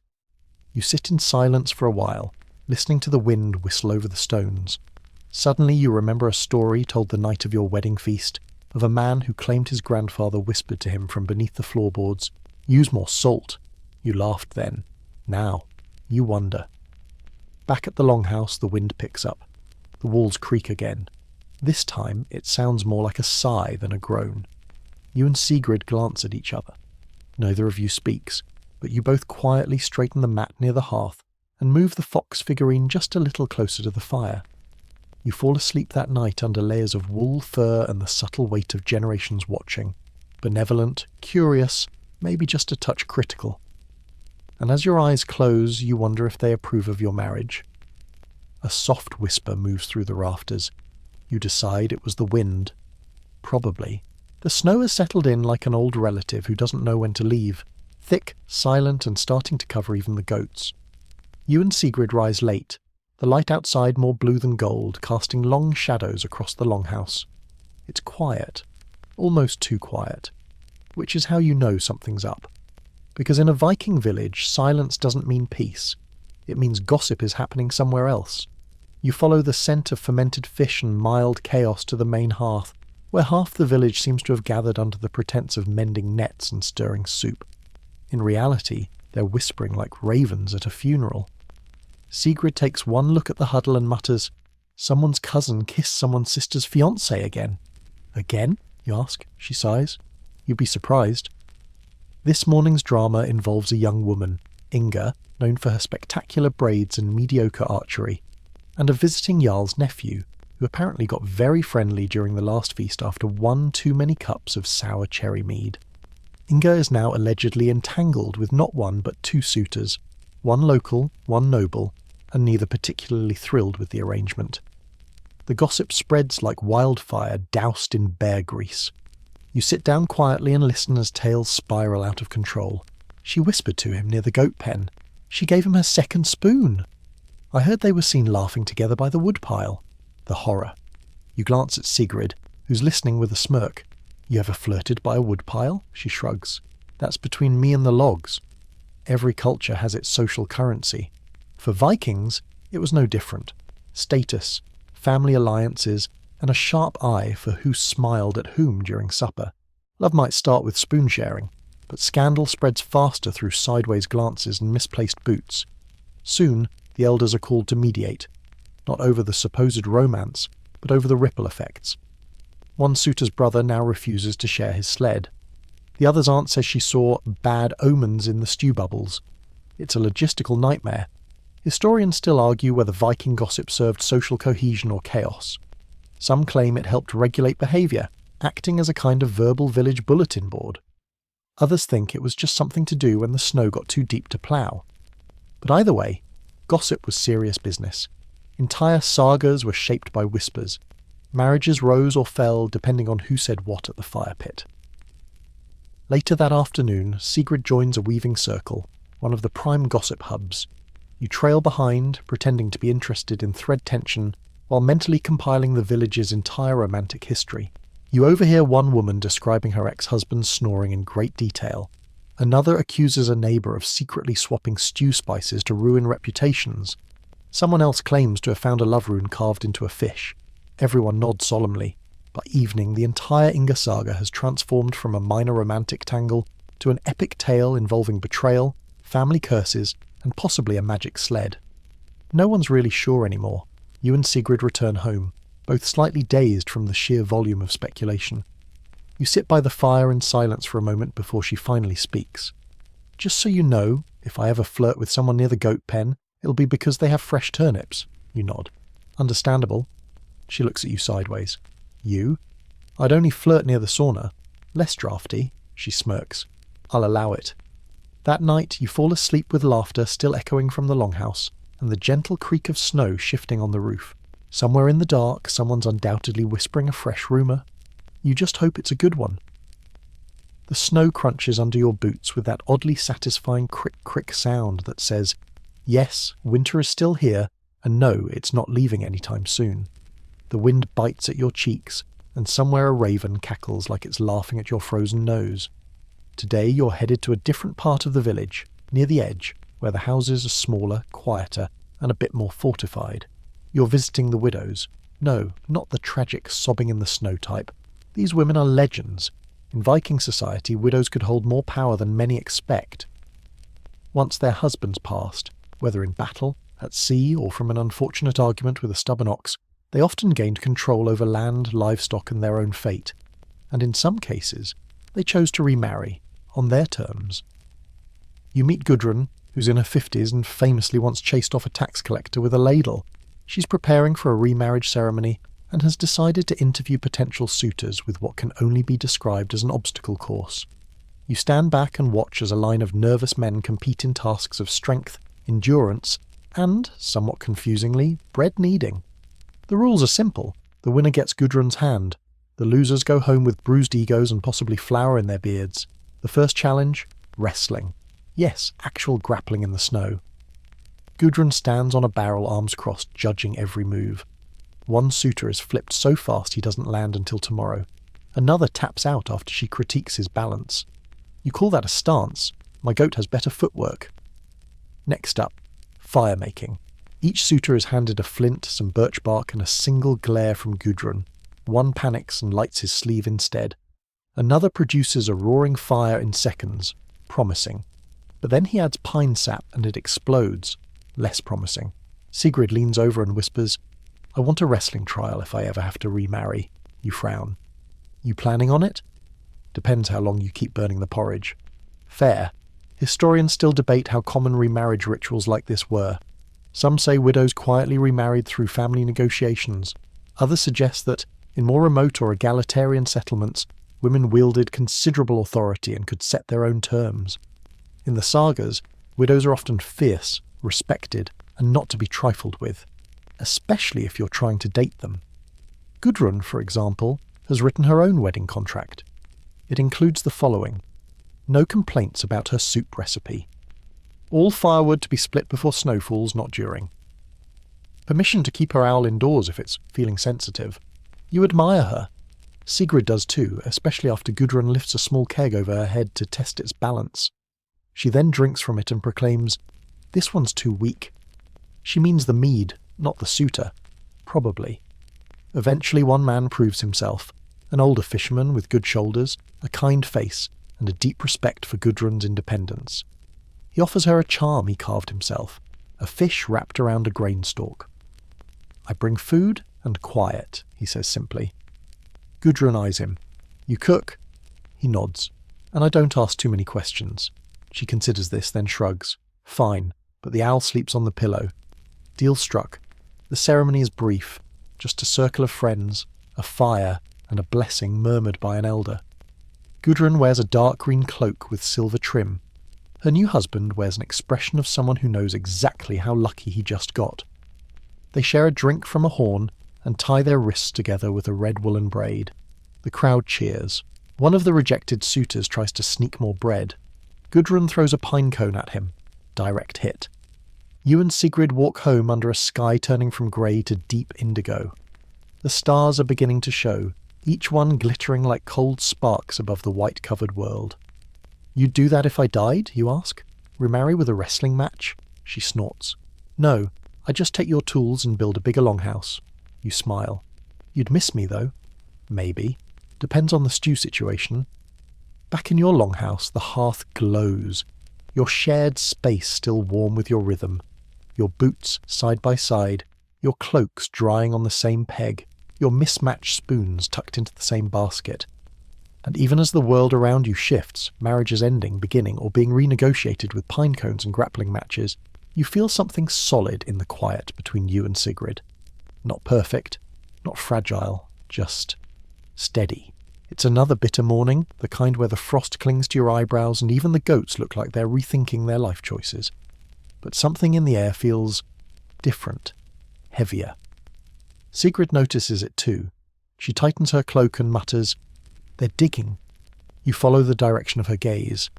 [SPEAKER 1] You sit in silence for a while, listening to the wind whistle over the stones. Suddenly you remember a story told the night of your wedding feast, of a man who claimed his grandfather whispered to him from beneath the floorboards, "Use more salt." You laughed then. Now, you wonder. Back at the longhouse, the wind picks up. The walls creak again. This time, it sounds more like a sigh than a groan. You and Sigrid glance at each other. Neither of you speaks, but you both quietly straighten the mat near the hearth and move the fox figurine just a little closer to the fire. You fall asleep that night under layers of wool, fur, and the subtle weight of generations watching. Benevolent, curious, maybe just a touch critical. And as your eyes close, you wonder if they approve of your marriage. A soft whisper moves through the rafters. You decide it was the wind. Probably. The snow has settled in like an old relative who doesn't know when to leave, thick, silent, and starting to cover even the goats. You and Sigrid rise late, the light outside more blue than gold, casting long shadows across the longhouse. It's quiet, almost too quiet, which is how you know something's up. Because in a Viking village, silence doesn't mean peace. It means gossip is happening somewhere else. You follow the scent of fermented fish and mild chaos to the main hearth, where half the village seems to have gathered under the pretense of mending nets and stirring soup. In reality, they're whispering like ravens at a funeral. Sigrid takes one look at the huddle and mutters, "Someone's cousin kissed someone's sister's fiancé again." "Again?" you ask. She sighs. You'd be surprised. This morning's drama involves a young woman, Inga, known for her spectacular braids and mediocre archery, and a visiting Jarl's nephew, who apparently got very friendly during the last feast after one too many cups of sour cherry mead. Inga is now allegedly entangled with not one but two suitors, one local, one noble, and neither particularly thrilled with the arrangement. The gossip spreads like wildfire doused in bear grease. You sit down quietly and listen as tales spiral out of control. She whispered to him near the goat pen. She gave him her second spoon. I heard they were seen laughing together by the woodpile. The horror. You glance at Sigrid, who's listening with a smirk. "You ever flirted by a woodpile?" She shrugs. "That's between me and the logs." Every culture has its social currency. For Vikings, it was no different. Status, family alliances, and a sharp eye for who smiled at whom during supper. Love might start with spoon sharing, but scandal spreads faster through sideways glances and misplaced boots. Soon, the elders are called to mediate, not over the supposed romance, but over the ripple effects. One suitor's brother now refuses to share his sled. The other's aunt says she saw bad omens in the stew bubbles. It's a logistical nightmare. Historians still argue whether Viking gossip served social cohesion or chaos. Some claim it helped regulate behaviour, acting as a kind of verbal village bulletin board. Others think it was just something to do when the snow got too deep to plough. But either way, gossip was serious business. Entire sagas were shaped by whispers. Marriages rose or fell depending on who said what at the fire pit. Later that afternoon, Sigrid joins a weaving circle, one of the prime gossip hubs. You trail behind, pretending to be interested in thread tension, while mentally compiling the village's entire romantic history. You overhear one woman describing her ex-husband snoring in great detail. Another accuses a neighbour of secretly swapping stew spices to ruin reputations. Someone else claims to have found a love rune carved into a fish. Everyone nods solemnly. By evening, the entire Inga saga has transformed from a minor romantic tangle to an epic tale involving betrayal, family curses, and possibly a magic sled. No one's really sure anymore. You and Sigrid return home, both slightly dazed from the sheer volume of speculation. You sit by the fire in silence for a moment before she finally speaks. "Just so you know, if I ever flirt with someone near the goat pen, it'll be because they have fresh turnips." You nod. "Understandable." She looks at you sideways. "You? I'd only flirt near the sauna. Less drafty." She smirks. "I'll allow it." That night you fall asleep with laughter still echoing from the longhouse, and the gentle creak of snow shifting on the roof. Somewhere in the dark, someone's undoubtedly whispering a fresh rumour. You just hope it's a good one. The snow crunches under your boots with that oddly satisfying crick-crick sound that says, yes, winter is still here, and no, it's not leaving anytime soon. The wind bites at your cheeks, and somewhere a raven cackles like it's laughing at your frozen nose. Today you're headed to a different part of the village, near the edge, where the houses are smaller, quieter, and a bit more fortified. You're visiting the widows. No, not the tragic sobbing in the snow type. These women are legends. In Viking society, widows could hold more power than many expect. Once their husbands passed, whether in battle, at sea, or from an unfortunate argument with a stubborn ox, they often gained control over land, livestock, and their own fate. And in some cases, they chose to remarry, on their terms. You meet Gudrun, who's in her 50s and famously once chased off a tax collector with a ladle. She's preparing for a remarriage ceremony and has decided to interview potential suitors with what can only be described as an obstacle course. You stand back and watch as a line of nervous men compete in tasks of strength, endurance, and, somewhat confusingly, bread kneading. The rules are simple. The winner gets Gudrun's hand. The losers go home with bruised egos and possibly flour in their beards. The first challenge? Wrestling. Yes, actual grappling in the snow. Gudrun stands on a barrel, arms crossed, judging every move. One suitor is flipped so fast he doesn't land until tomorrow. Another taps out after she critiques his balance. You call that a stance? My goat has better footwork. Next up, fire making. Each suitor is handed a flint, some birch bark, and a single glare from Gudrun. One panics and lights his sleeve instead. Another produces a roaring fire in seconds, promising. But then he adds pine sap and it explodes, less promising. Sigrid leans over and whispers, "I want a wrestling trial if I ever have to remarry." You frown. "You planning on it?" "Depends how long you keep burning the porridge." Fair. Historians still debate how common remarriage rituals like this were. Some say widows quietly remarried through family negotiations. Others suggest that, in more remote or egalitarian settlements, women wielded considerable authority and could set their own terms. In the sagas, widows are often fierce, respected, and not to be trifled with, especially if you're trying to date them. Gudrun, for example, has written her own wedding contract. It includes the following: no complaints about her soup recipe. All firewood to be split before snow falls, not during. Permission to keep her owl indoors if it's feeling sensitive. You admire her. Sigrid does too, especially after Gudrun lifts a small keg over her head to test its balance. She then drinks from it and proclaims, "This one's too weak." She means the mead, not the suitor. Probably. Eventually one man proves himself, an older fisherman with good shoulders, a kind face, and a deep respect for Gudrun's independence. He offers her a charm he carved himself, a fish wrapped around a grain stalk. "I bring food and quiet," he says simply. Gudrun eyes him. "You cook?" He nods, and I don't ask too many questions. She considers this, then shrugs. Fine, but the owl sleeps on the pillow. Deal struck. The ceremony is brief, just a circle of friends, a fire, and a blessing murmured by an elder. Gudrun wears a dark green cloak with silver trim. Her new husband wears an expression of someone who knows exactly how lucky he just got. They share a drink from a horn and tie their wrists together with a red woolen braid. The crowd cheers. One of the rejected suitors tries to sneak more bread. Gudrun throws a pine cone at him. Direct hit. You and Sigrid walk home under a sky turning from grey to deep indigo. The stars are beginning to show, each one glittering like cold sparks above the white-covered world. "You'd do that if I died?" you ask. "Remarry with a wrestling match?" She snorts. "No, I'd just take your tools and build a bigger longhouse." You smile. "You'd miss me, though." "Maybe. Depends on the stew situation." Back in your longhouse, the hearth glows. Your shared space still warm with your rhythm. Your boots side by side, your cloaks drying on the same peg, your mismatched spoons tucked into the same basket. And even as the world around you shifts, marriages ending, beginning, or being renegotiated with pine cones and grappling matches, you feel something solid in the quiet between you and Sigrid. Not perfect, not fragile, just steady. It's another bitter morning, the kind where the frost clings to your eyebrows and even the goats look like they're rethinking their life choices. But something in the air feels different, heavier. Sigrid notices it too. She tightens her cloak and mutters, "They're digging." You follow the direction of her gaze.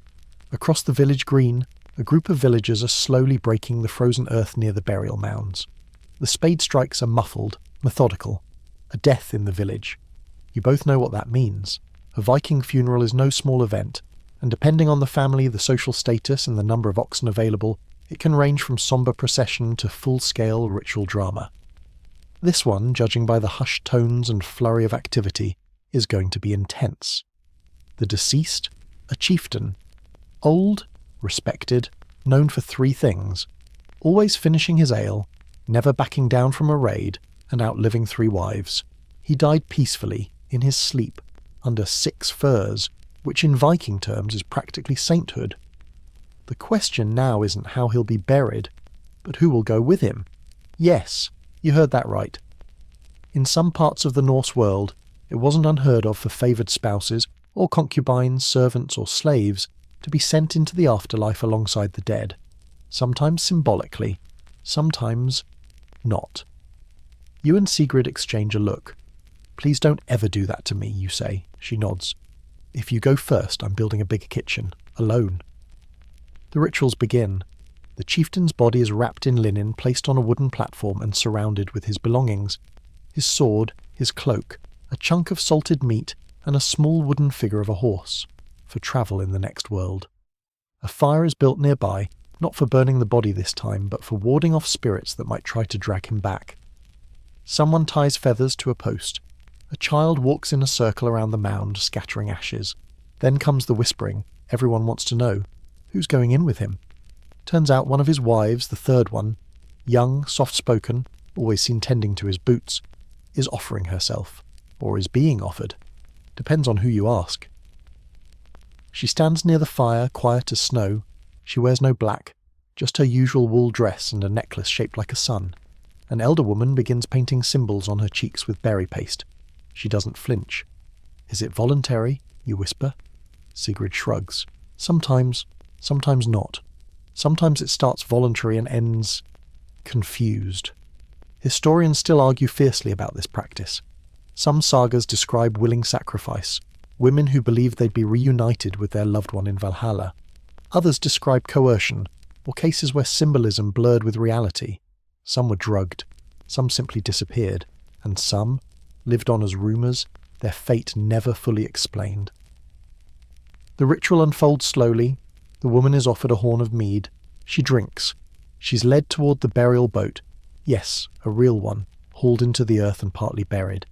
[SPEAKER 1] Across the village green, a group of villagers are slowly breaking the frozen earth near the burial mounds. The spade strikes are muffled, methodical. A death in the village. You both know what that means. A Viking funeral is no small event, and depending on the family, the social status, and the number of oxen available, it can range from sombre procession to full-scale ritual drama. This one, judging by the hushed tones and flurry of activity, is going to be intense. The deceased, a chieftain. Old, respected, known for 3 things. Always finishing his ale, never backing down from a raid, and outliving 3 wives. He died peacefully, in his sleep, under 6 firs, which in Viking terms is practically sainthood. The question now isn't how he'll be buried, but who will go with him. Yes, you heard that right. In some parts of the Norse world, it wasn't unheard of for favoured spouses, or concubines, servants or slaves, to be sent into the afterlife alongside the dead, sometimes symbolically, sometimes not. You and Sigrid exchange a look. "Please don't ever do that to me," you say. She nods. "If you go first, I'm building a bigger kitchen, alone." The rituals begin. The chieftain's body is wrapped in linen, placed on a wooden platform and surrounded with his belongings. His sword, his cloak, a chunk of salted meat, and a small wooden figure of a horse, for travel in the next world. A fire is built nearby, not for burning the body this time, but for warding off spirits that might try to drag him back. Someone ties feathers to a post. A child walks in a circle around the mound, scattering ashes. Then comes the whispering. Everyone wants to know, who's going in with him? Turns out one of his wives, the 3rd one, young, soft-spoken, always seen tending to his boots, is offering herself, or is being offered. Depends on who you ask. She stands near the fire, quiet as snow. She wears no black, just her usual wool dress and a necklace shaped like a sun. An elder woman begins painting symbols on her cheeks with berry paste. She doesn't flinch. "Is it voluntary?" you whisper. Sigrid shrugs. Sometimes not. Sometimes it starts voluntary and ends confused. Historians still argue fiercely about this practice. Some sagas describe willing sacrifice, women who believed they'd be reunited with their loved one in Valhalla. Others describe coercion, or cases where symbolism blurred with reality. Some were drugged, some simply disappeared, and some lived on as rumours, their fate never fully explained. The ritual unfolds slowly. The woman is offered a horn of mead. She drinks. She's led toward the burial boat. Yes, a real one, hauled into the earth and partly buried.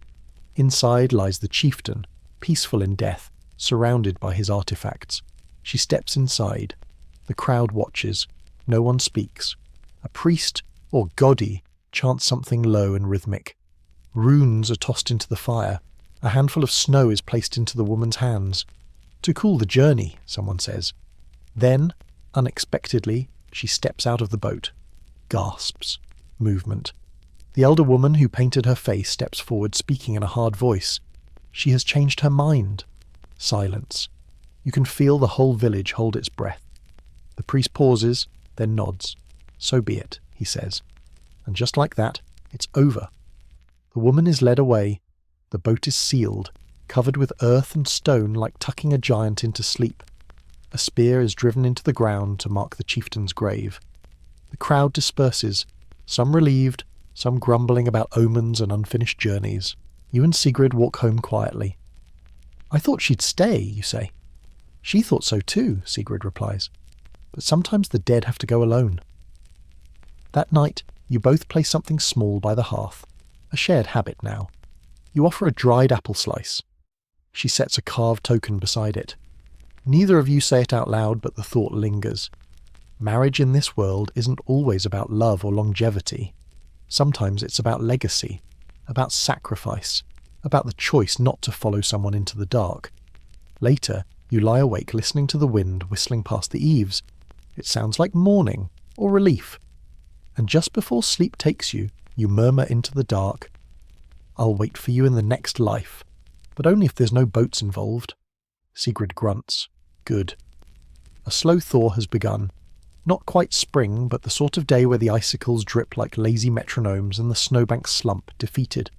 [SPEAKER 1] Inside lies the chieftain, peaceful in death, surrounded by his artifacts. She steps inside. The crowd watches. No one speaks. A priest, or goddy, chants something low and rhythmic. Runes are tossed into the fire. A handful of snow is placed into the woman's hands. "To cool the journey," someone says. Then, unexpectedly, she steps out of the boat. Gasps. Movement. The elder woman who painted her face steps forward, speaking in a hard voice. She has changed her mind. Silence. You can feel the whole village hold its breath. The priest pauses, then nods. "So be it," he says. And just like that, it's over. The woman is led away. The boat is sealed. covered with earth and stone like tucking a giant into sleep. A spear is driven into the ground to mark the chieftain's grave. The crowd disperses, some relieved, some grumbling about omens and unfinished journeys. You and Sigrid walk home quietly. "I thought she'd stay," you say. "She thought so too," Sigrid replies. "But sometimes the dead have to go alone." That night, you both place something small by the hearth, a shared habit now. You offer a dried apple slice. She sets a carved token beside it. Neither of you say it out loud, but the thought lingers. Marriage in this world isn't always about love or longevity. Sometimes it's about legacy, about sacrifice, about the choice not to follow someone into the dark. Later, you lie awake listening to the wind whistling past the eaves. It sounds like mourning or relief. And just before sleep takes you, you murmur into the dark, "I'll wait for you in the next life, but only if there's no boats involved." Sigrid grunts. Good. A slow thaw has begun. Not quite spring, but the sort of day where the icicles drip like lazy metronomes and the snowbanks slump, defeated.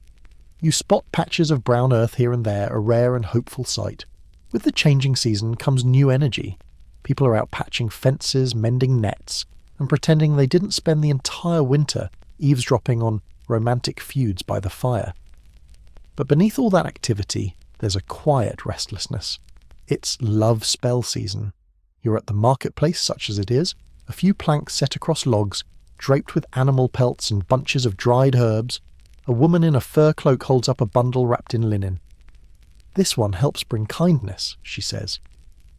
[SPEAKER 1] You spot patches of brown earth here and there, a rare and hopeful sight. With the changing season comes new energy. People are out patching fences, mending nets, and pretending they didn't spend the entire winter eavesdropping on romantic feuds by the fire. But beneath all that activity, there's a quiet restlessness. It's love spell season. You're at the marketplace, such as it is, a few planks set across logs, draped with animal pelts and bunches of dried herbs. A woman in a fur cloak holds up a bundle wrapped in linen. "This one helps bring kindness," she says.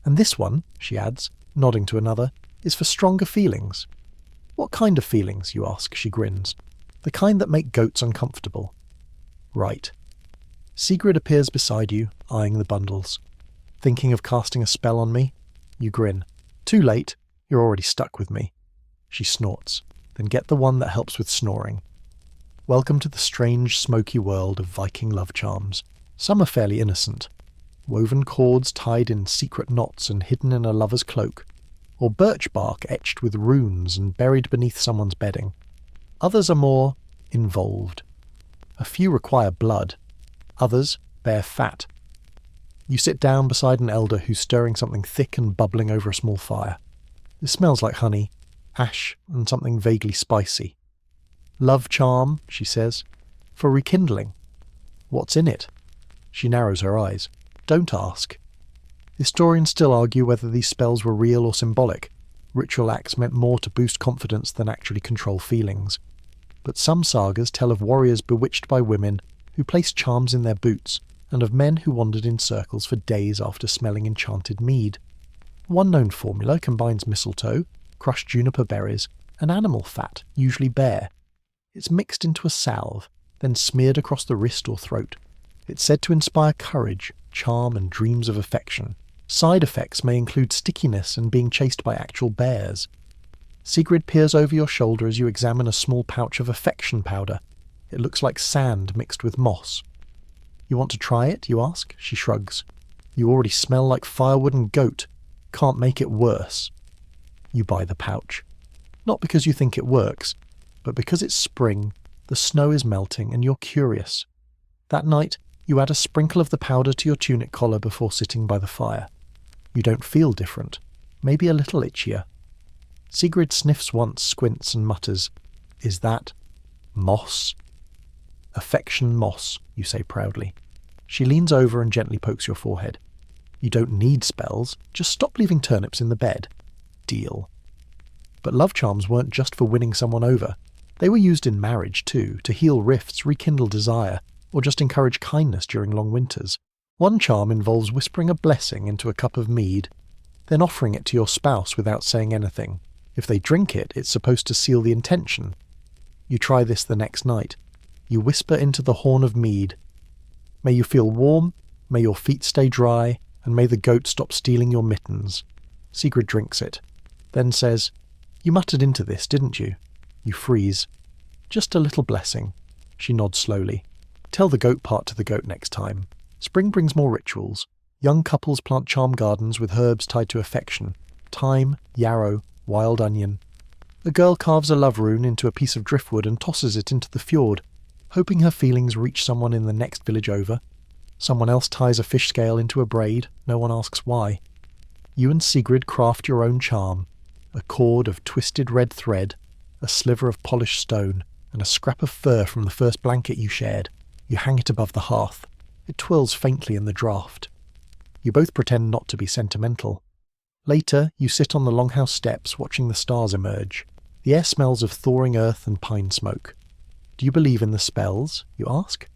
[SPEAKER 1] "And this one," she adds, nodding to another, "is for stronger feelings." "What kind of feelings?" you ask. She grins. "The kind that make goats uncomfortable." "Right." Sigrid appears beside you, eyeing the bundles. "Thinking of casting a spell on me?" You grin. "Too late. You're already stuck with me." She snorts. "Then get the one that helps with snoring." Welcome to the strange, smoky world of Viking love charms. Some are fairly innocent. Woven cords tied in secret knots and hidden in a lover's cloak, or birch bark etched with runes and buried beneath someone's bedding. Others are more involved. A few require blood. Others bear fat. You sit down beside an elder who's stirring something thick and bubbling over a small fire. It smells like honey, ash, and something vaguely spicy. "Love charm," she says, "for rekindling." "What's in it?" She narrows her eyes. "Don't ask." Historians still argue whether these spells were real or symbolic. Ritual acts meant more to boost confidence than actually control feelings. But some sagas tell of warriors bewitched by women who placed charms in their boots, and of men who wandered in circles for days after smelling enchanted mead. One known formula combines mistletoe, crushed juniper berries, and animal fat, usually bear. It's mixed into a salve, then smeared across the wrist or throat. It's said to inspire courage, charm, and dreams of affection. Side effects may include stickiness and being chased by actual bears. Sigrid peers over your shoulder as you examine a small pouch of affection powder. It looks like sand mixed with moss. "You want to try it?" you ask. She shrugs. "You already smell like firewood and goat. Can't make it worse." You buy the pouch. Not because you think it works, but because it's spring, the snow is melting, and you're curious. That night, you add a sprinkle of the powder to your tunic collar before sitting by the fire. You don't feel different, maybe a little itchier. Sigrid sniffs once, squints, and mutters, "Is that moss?" "Affection moss," you say proudly. She leans over and gently pokes your forehead. "You don't need spells, just stop leaving turnips in the bed." Deal. But love charms weren't just for winning someone over. They were used in marriage too, to heal rifts, rekindle desire, or just encourage kindness during long winters. One charm involves whispering a blessing into a cup of mead, then offering it to your spouse without saying anything. If they drink it, it's supposed to seal the intention. You try this the next night. You whisper into the horn of mead, "May you feel warm, may your feet stay dry, and may the goat stop stealing your mittens." Sigrid drinks it, then says, "You muttered into this, didn't you?" You freeze. "Just a little blessing." She nods slowly. "Tell the goat part to the goat next time. Spring brings more rituals. Young couples plant charm gardens with herbs tied to affection. Thyme, yarrow, wild onion. A girl carves a love rune into a piece of driftwood and tosses it into the fjord, hoping her feelings reach someone in the next village over. Someone else ties a fish scale into a braid, no one asks why. You and Sigrid craft your own charm, a cord of twisted red thread, a sliver of polished stone, and a scrap of fur from the first blanket you shared. You hang it above the hearth. It twirls faintly in the draught. You both pretend not to be sentimental. Later, you sit on the longhouse steps watching the stars emerge. The air smells of thawing earth and pine smoke. Do you believe in the spells? You ask.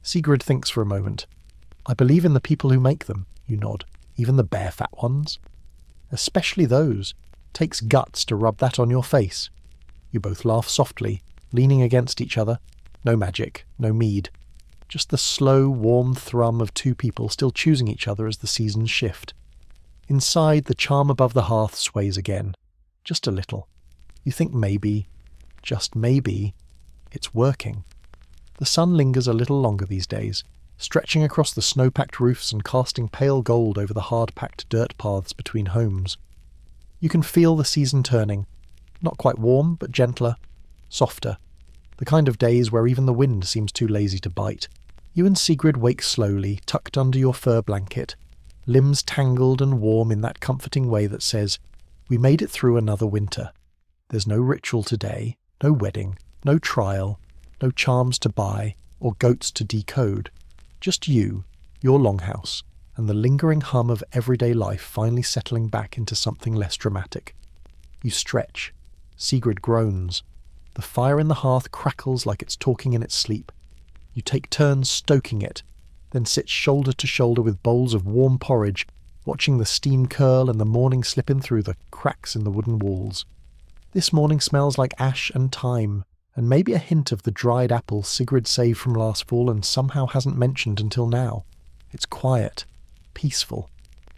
[SPEAKER 1] Sigrid thinks for a moment. I believe in the people who make them, you nod. Even the bare fat ones. Especially those. Takes guts to rub that on your face. You both laugh softly, leaning against each other. No magic, no mead. Just the slow, warm thrum of two people still choosing each other as the seasons shift. Inside, the charm above the hearth sways again. Just a little. You think maybe, just maybe, it's working. The sun lingers a little longer these days, stretching across the snow-packed roofs and casting pale gold over the hard-packed dirt paths between homes. You can feel the season turning. Not quite warm, but gentler, softer. The kind of days where even the wind seems too lazy to bite. You and Sigrid wake slowly, tucked under your fur blanket, limbs tangled and warm in that comforting way that says, we made it through another winter. There's no ritual today, no wedding, no trial, no charms to buy or goats to decode. Just you, your longhouse, and the lingering hum of everyday life finally settling back into something less dramatic. You stretch. Sigrid groans. The fire in the hearth crackles like it's talking in its sleep. You take turns stoking it, then sit shoulder to shoulder with bowls of warm porridge, watching the steam curl and the morning slip in through the cracks in the wooden walls. This morning smells like ash and thyme, and maybe a hint of the dried apple Sigrid saved from last fall and somehow hasn't mentioned until now. It's quiet, peaceful.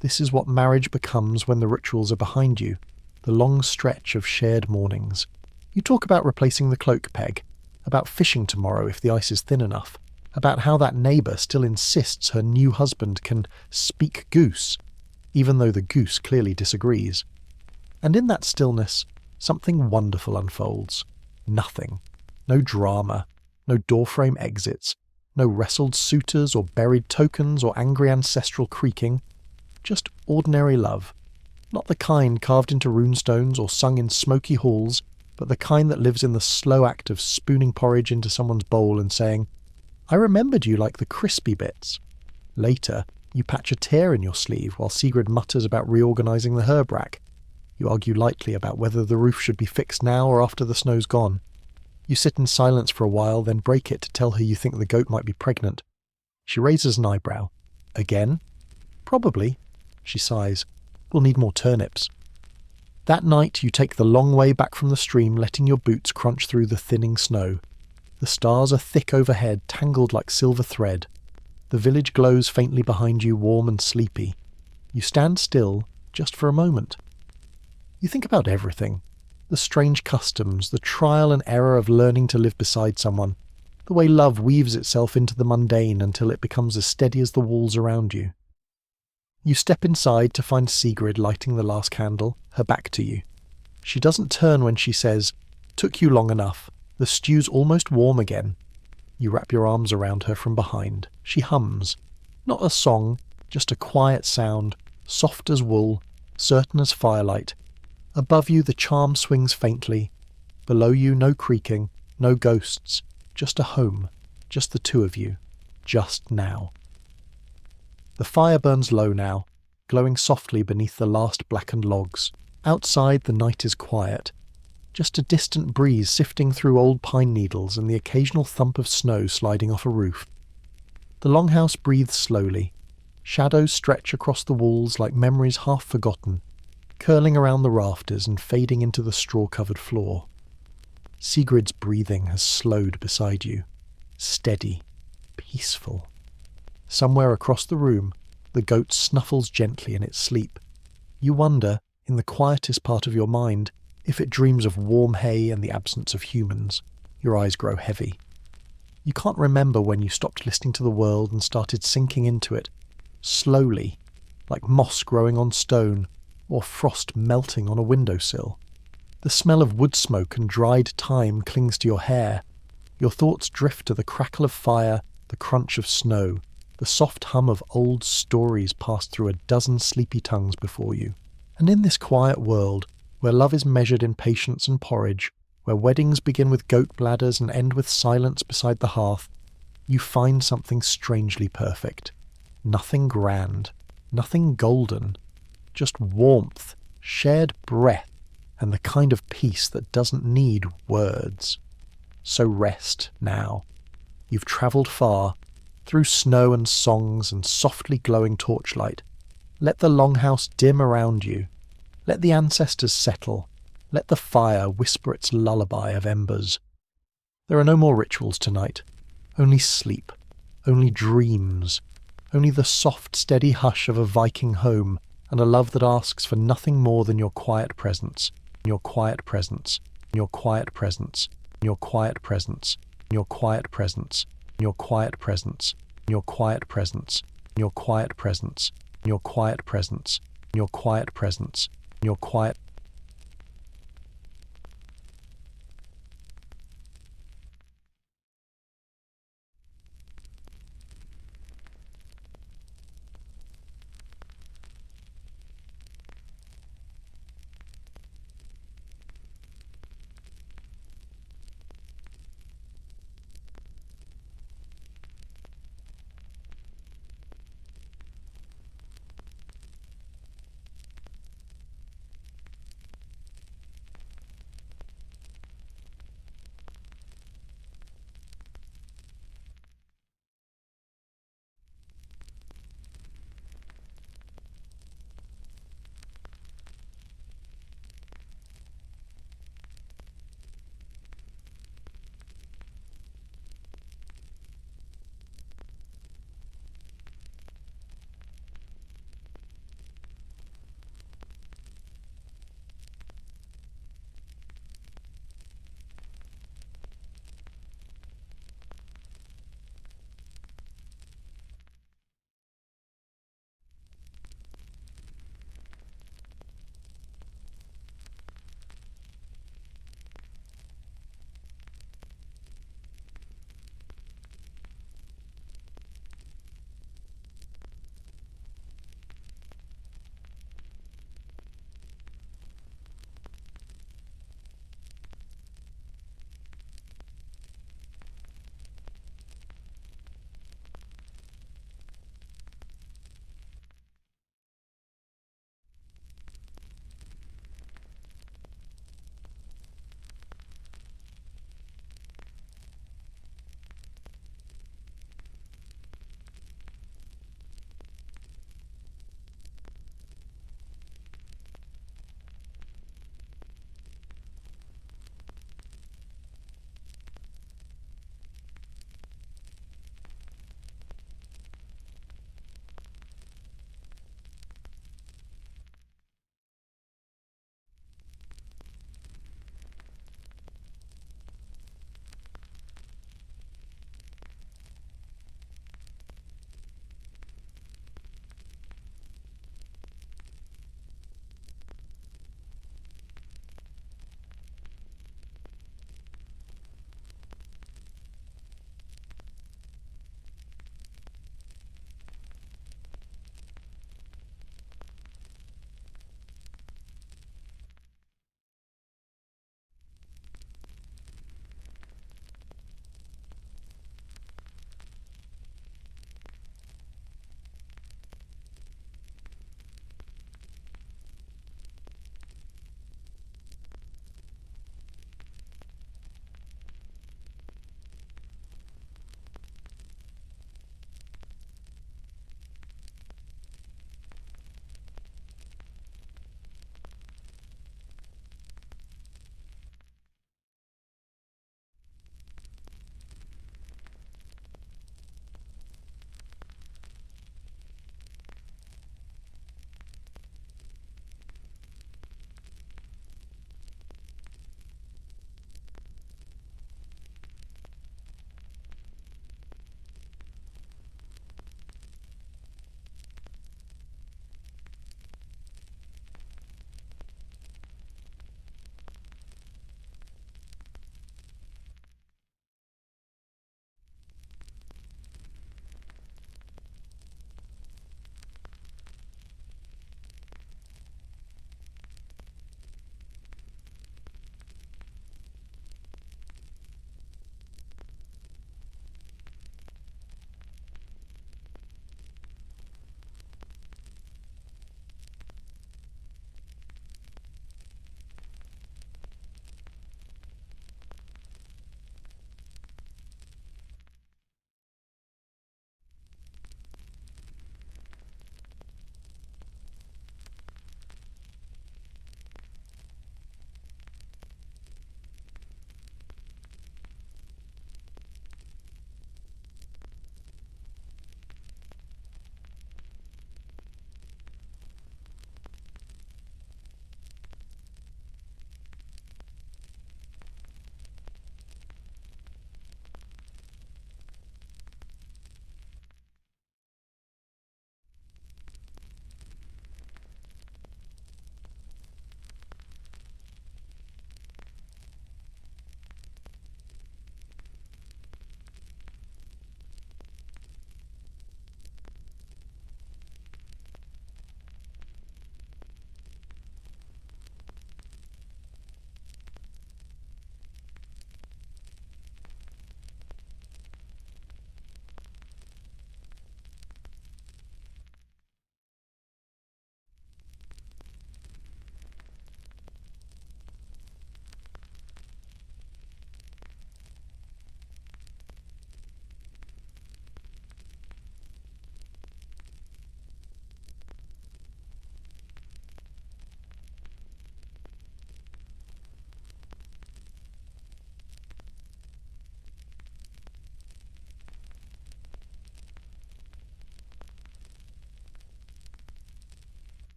[SPEAKER 1] This is what marriage becomes when the rituals are behind you, the long stretch of shared mornings. You talk about replacing the cloak peg, about fishing tomorrow if the ice is thin enough, about how that neighbour still insists her new husband can speak goose, even though the goose clearly disagrees. And in that stillness, something wonderful unfolds. Nothing. No drama, no doorframe exits, no wrestled suitors or buried tokens or angry ancestral creaking. Just ordinary love. Not the kind carved into runestones or sung in smoky halls, but the kind that lives in the slow act of spooning porridge into someone's bowl and saying, I remembered you like the crispy bits. Later, you patch a tear in your sleeve while Sigrid mutters about reorganising the herb rack. You argue lightly about whether the roof should be fixed now or after the snow's gone. You sit in silence for a while, then break it to tell her you think the goat might be pregnant. She raises an eyebrow. Again? Probably. She sighs. We'll need more turnips. That night you take the long way back from the stream, letting your boots crunch through the thinning snow. The stars are thick overhead, tangled like silver thread. The village glows faintly behind you, warm and sleepy. You stand still, just for a moment. You think about everything. The strange customs, the trial and error of learning to live beside someone, the way love weaves itself into the mundane until it becomes as steady as the walls around you. You step inside to find Sigrid lighting the last candle, her back to you. She doesn't turn when she says, "Took you long enough. The stew's almost warm again." You wrap your arms around her from behind. She hums. Not a song, just a quiet sound, soft as wool, certain as firelight. Above you the charm swings faintly. Below you no creaking, no ghosts, just a home, just the two of you, just now. The fire burns low now, glowing softly beneath the last blackened logs. Outside the night is quiet. Just a distant breeze sifting through old pine needles and the occasional thump of snow sliding off a roof. The longhouse breathes slowly. Shadows stretch across the walls like memories half forgotten, curling around the rafters and fading into the straw-covered floor. Sigrid's breathing has slowed beside you. Steady. Peaceful. Somewhere across the room, the goat snuffles gently in its sleep. You wonder, in the quietest part of your mind, if it dreams of warm hay and the absence of humans. Your eyes grow heavy. You can't remember when you stopped listening to the world and started sinking into it, slowly, like moss growing on stone, or frost melting on a windowsill. The smell of wood smoke and dried thyme clings to your hair. Your thoughts drift to the crackle of fire, the crunch of snow, The soft hum of old stories passed through a dozen sleepy tongues before you. And in this quiet world, where love is measured in patience and porridge, where weddings begin with goat bladders and end with silence beside the hearth, you find something strangely perfect. Nothing grand, nothing golden, just warmth, shared breath, and the kind of peace that doesn't need words. So rest now. You've travelled far, through snow and songs and softly glowing torchlight. Let the longhouse dim around you. Let the ancestors settle. Let the fire whisper its lullaby of embers. There are no more rituals tonight. Only sleep. Only dreams. Only the soft, steady hush of a Viking home and a love that asks for nothing more than your quiet presence. Your quiet presence. Your quiet presence. Your quiet presence. Your quiet presence. Your quiet presence. Your quiet presence. Your quiet presence. Your quiet presence. Your quiet presence. Your quiet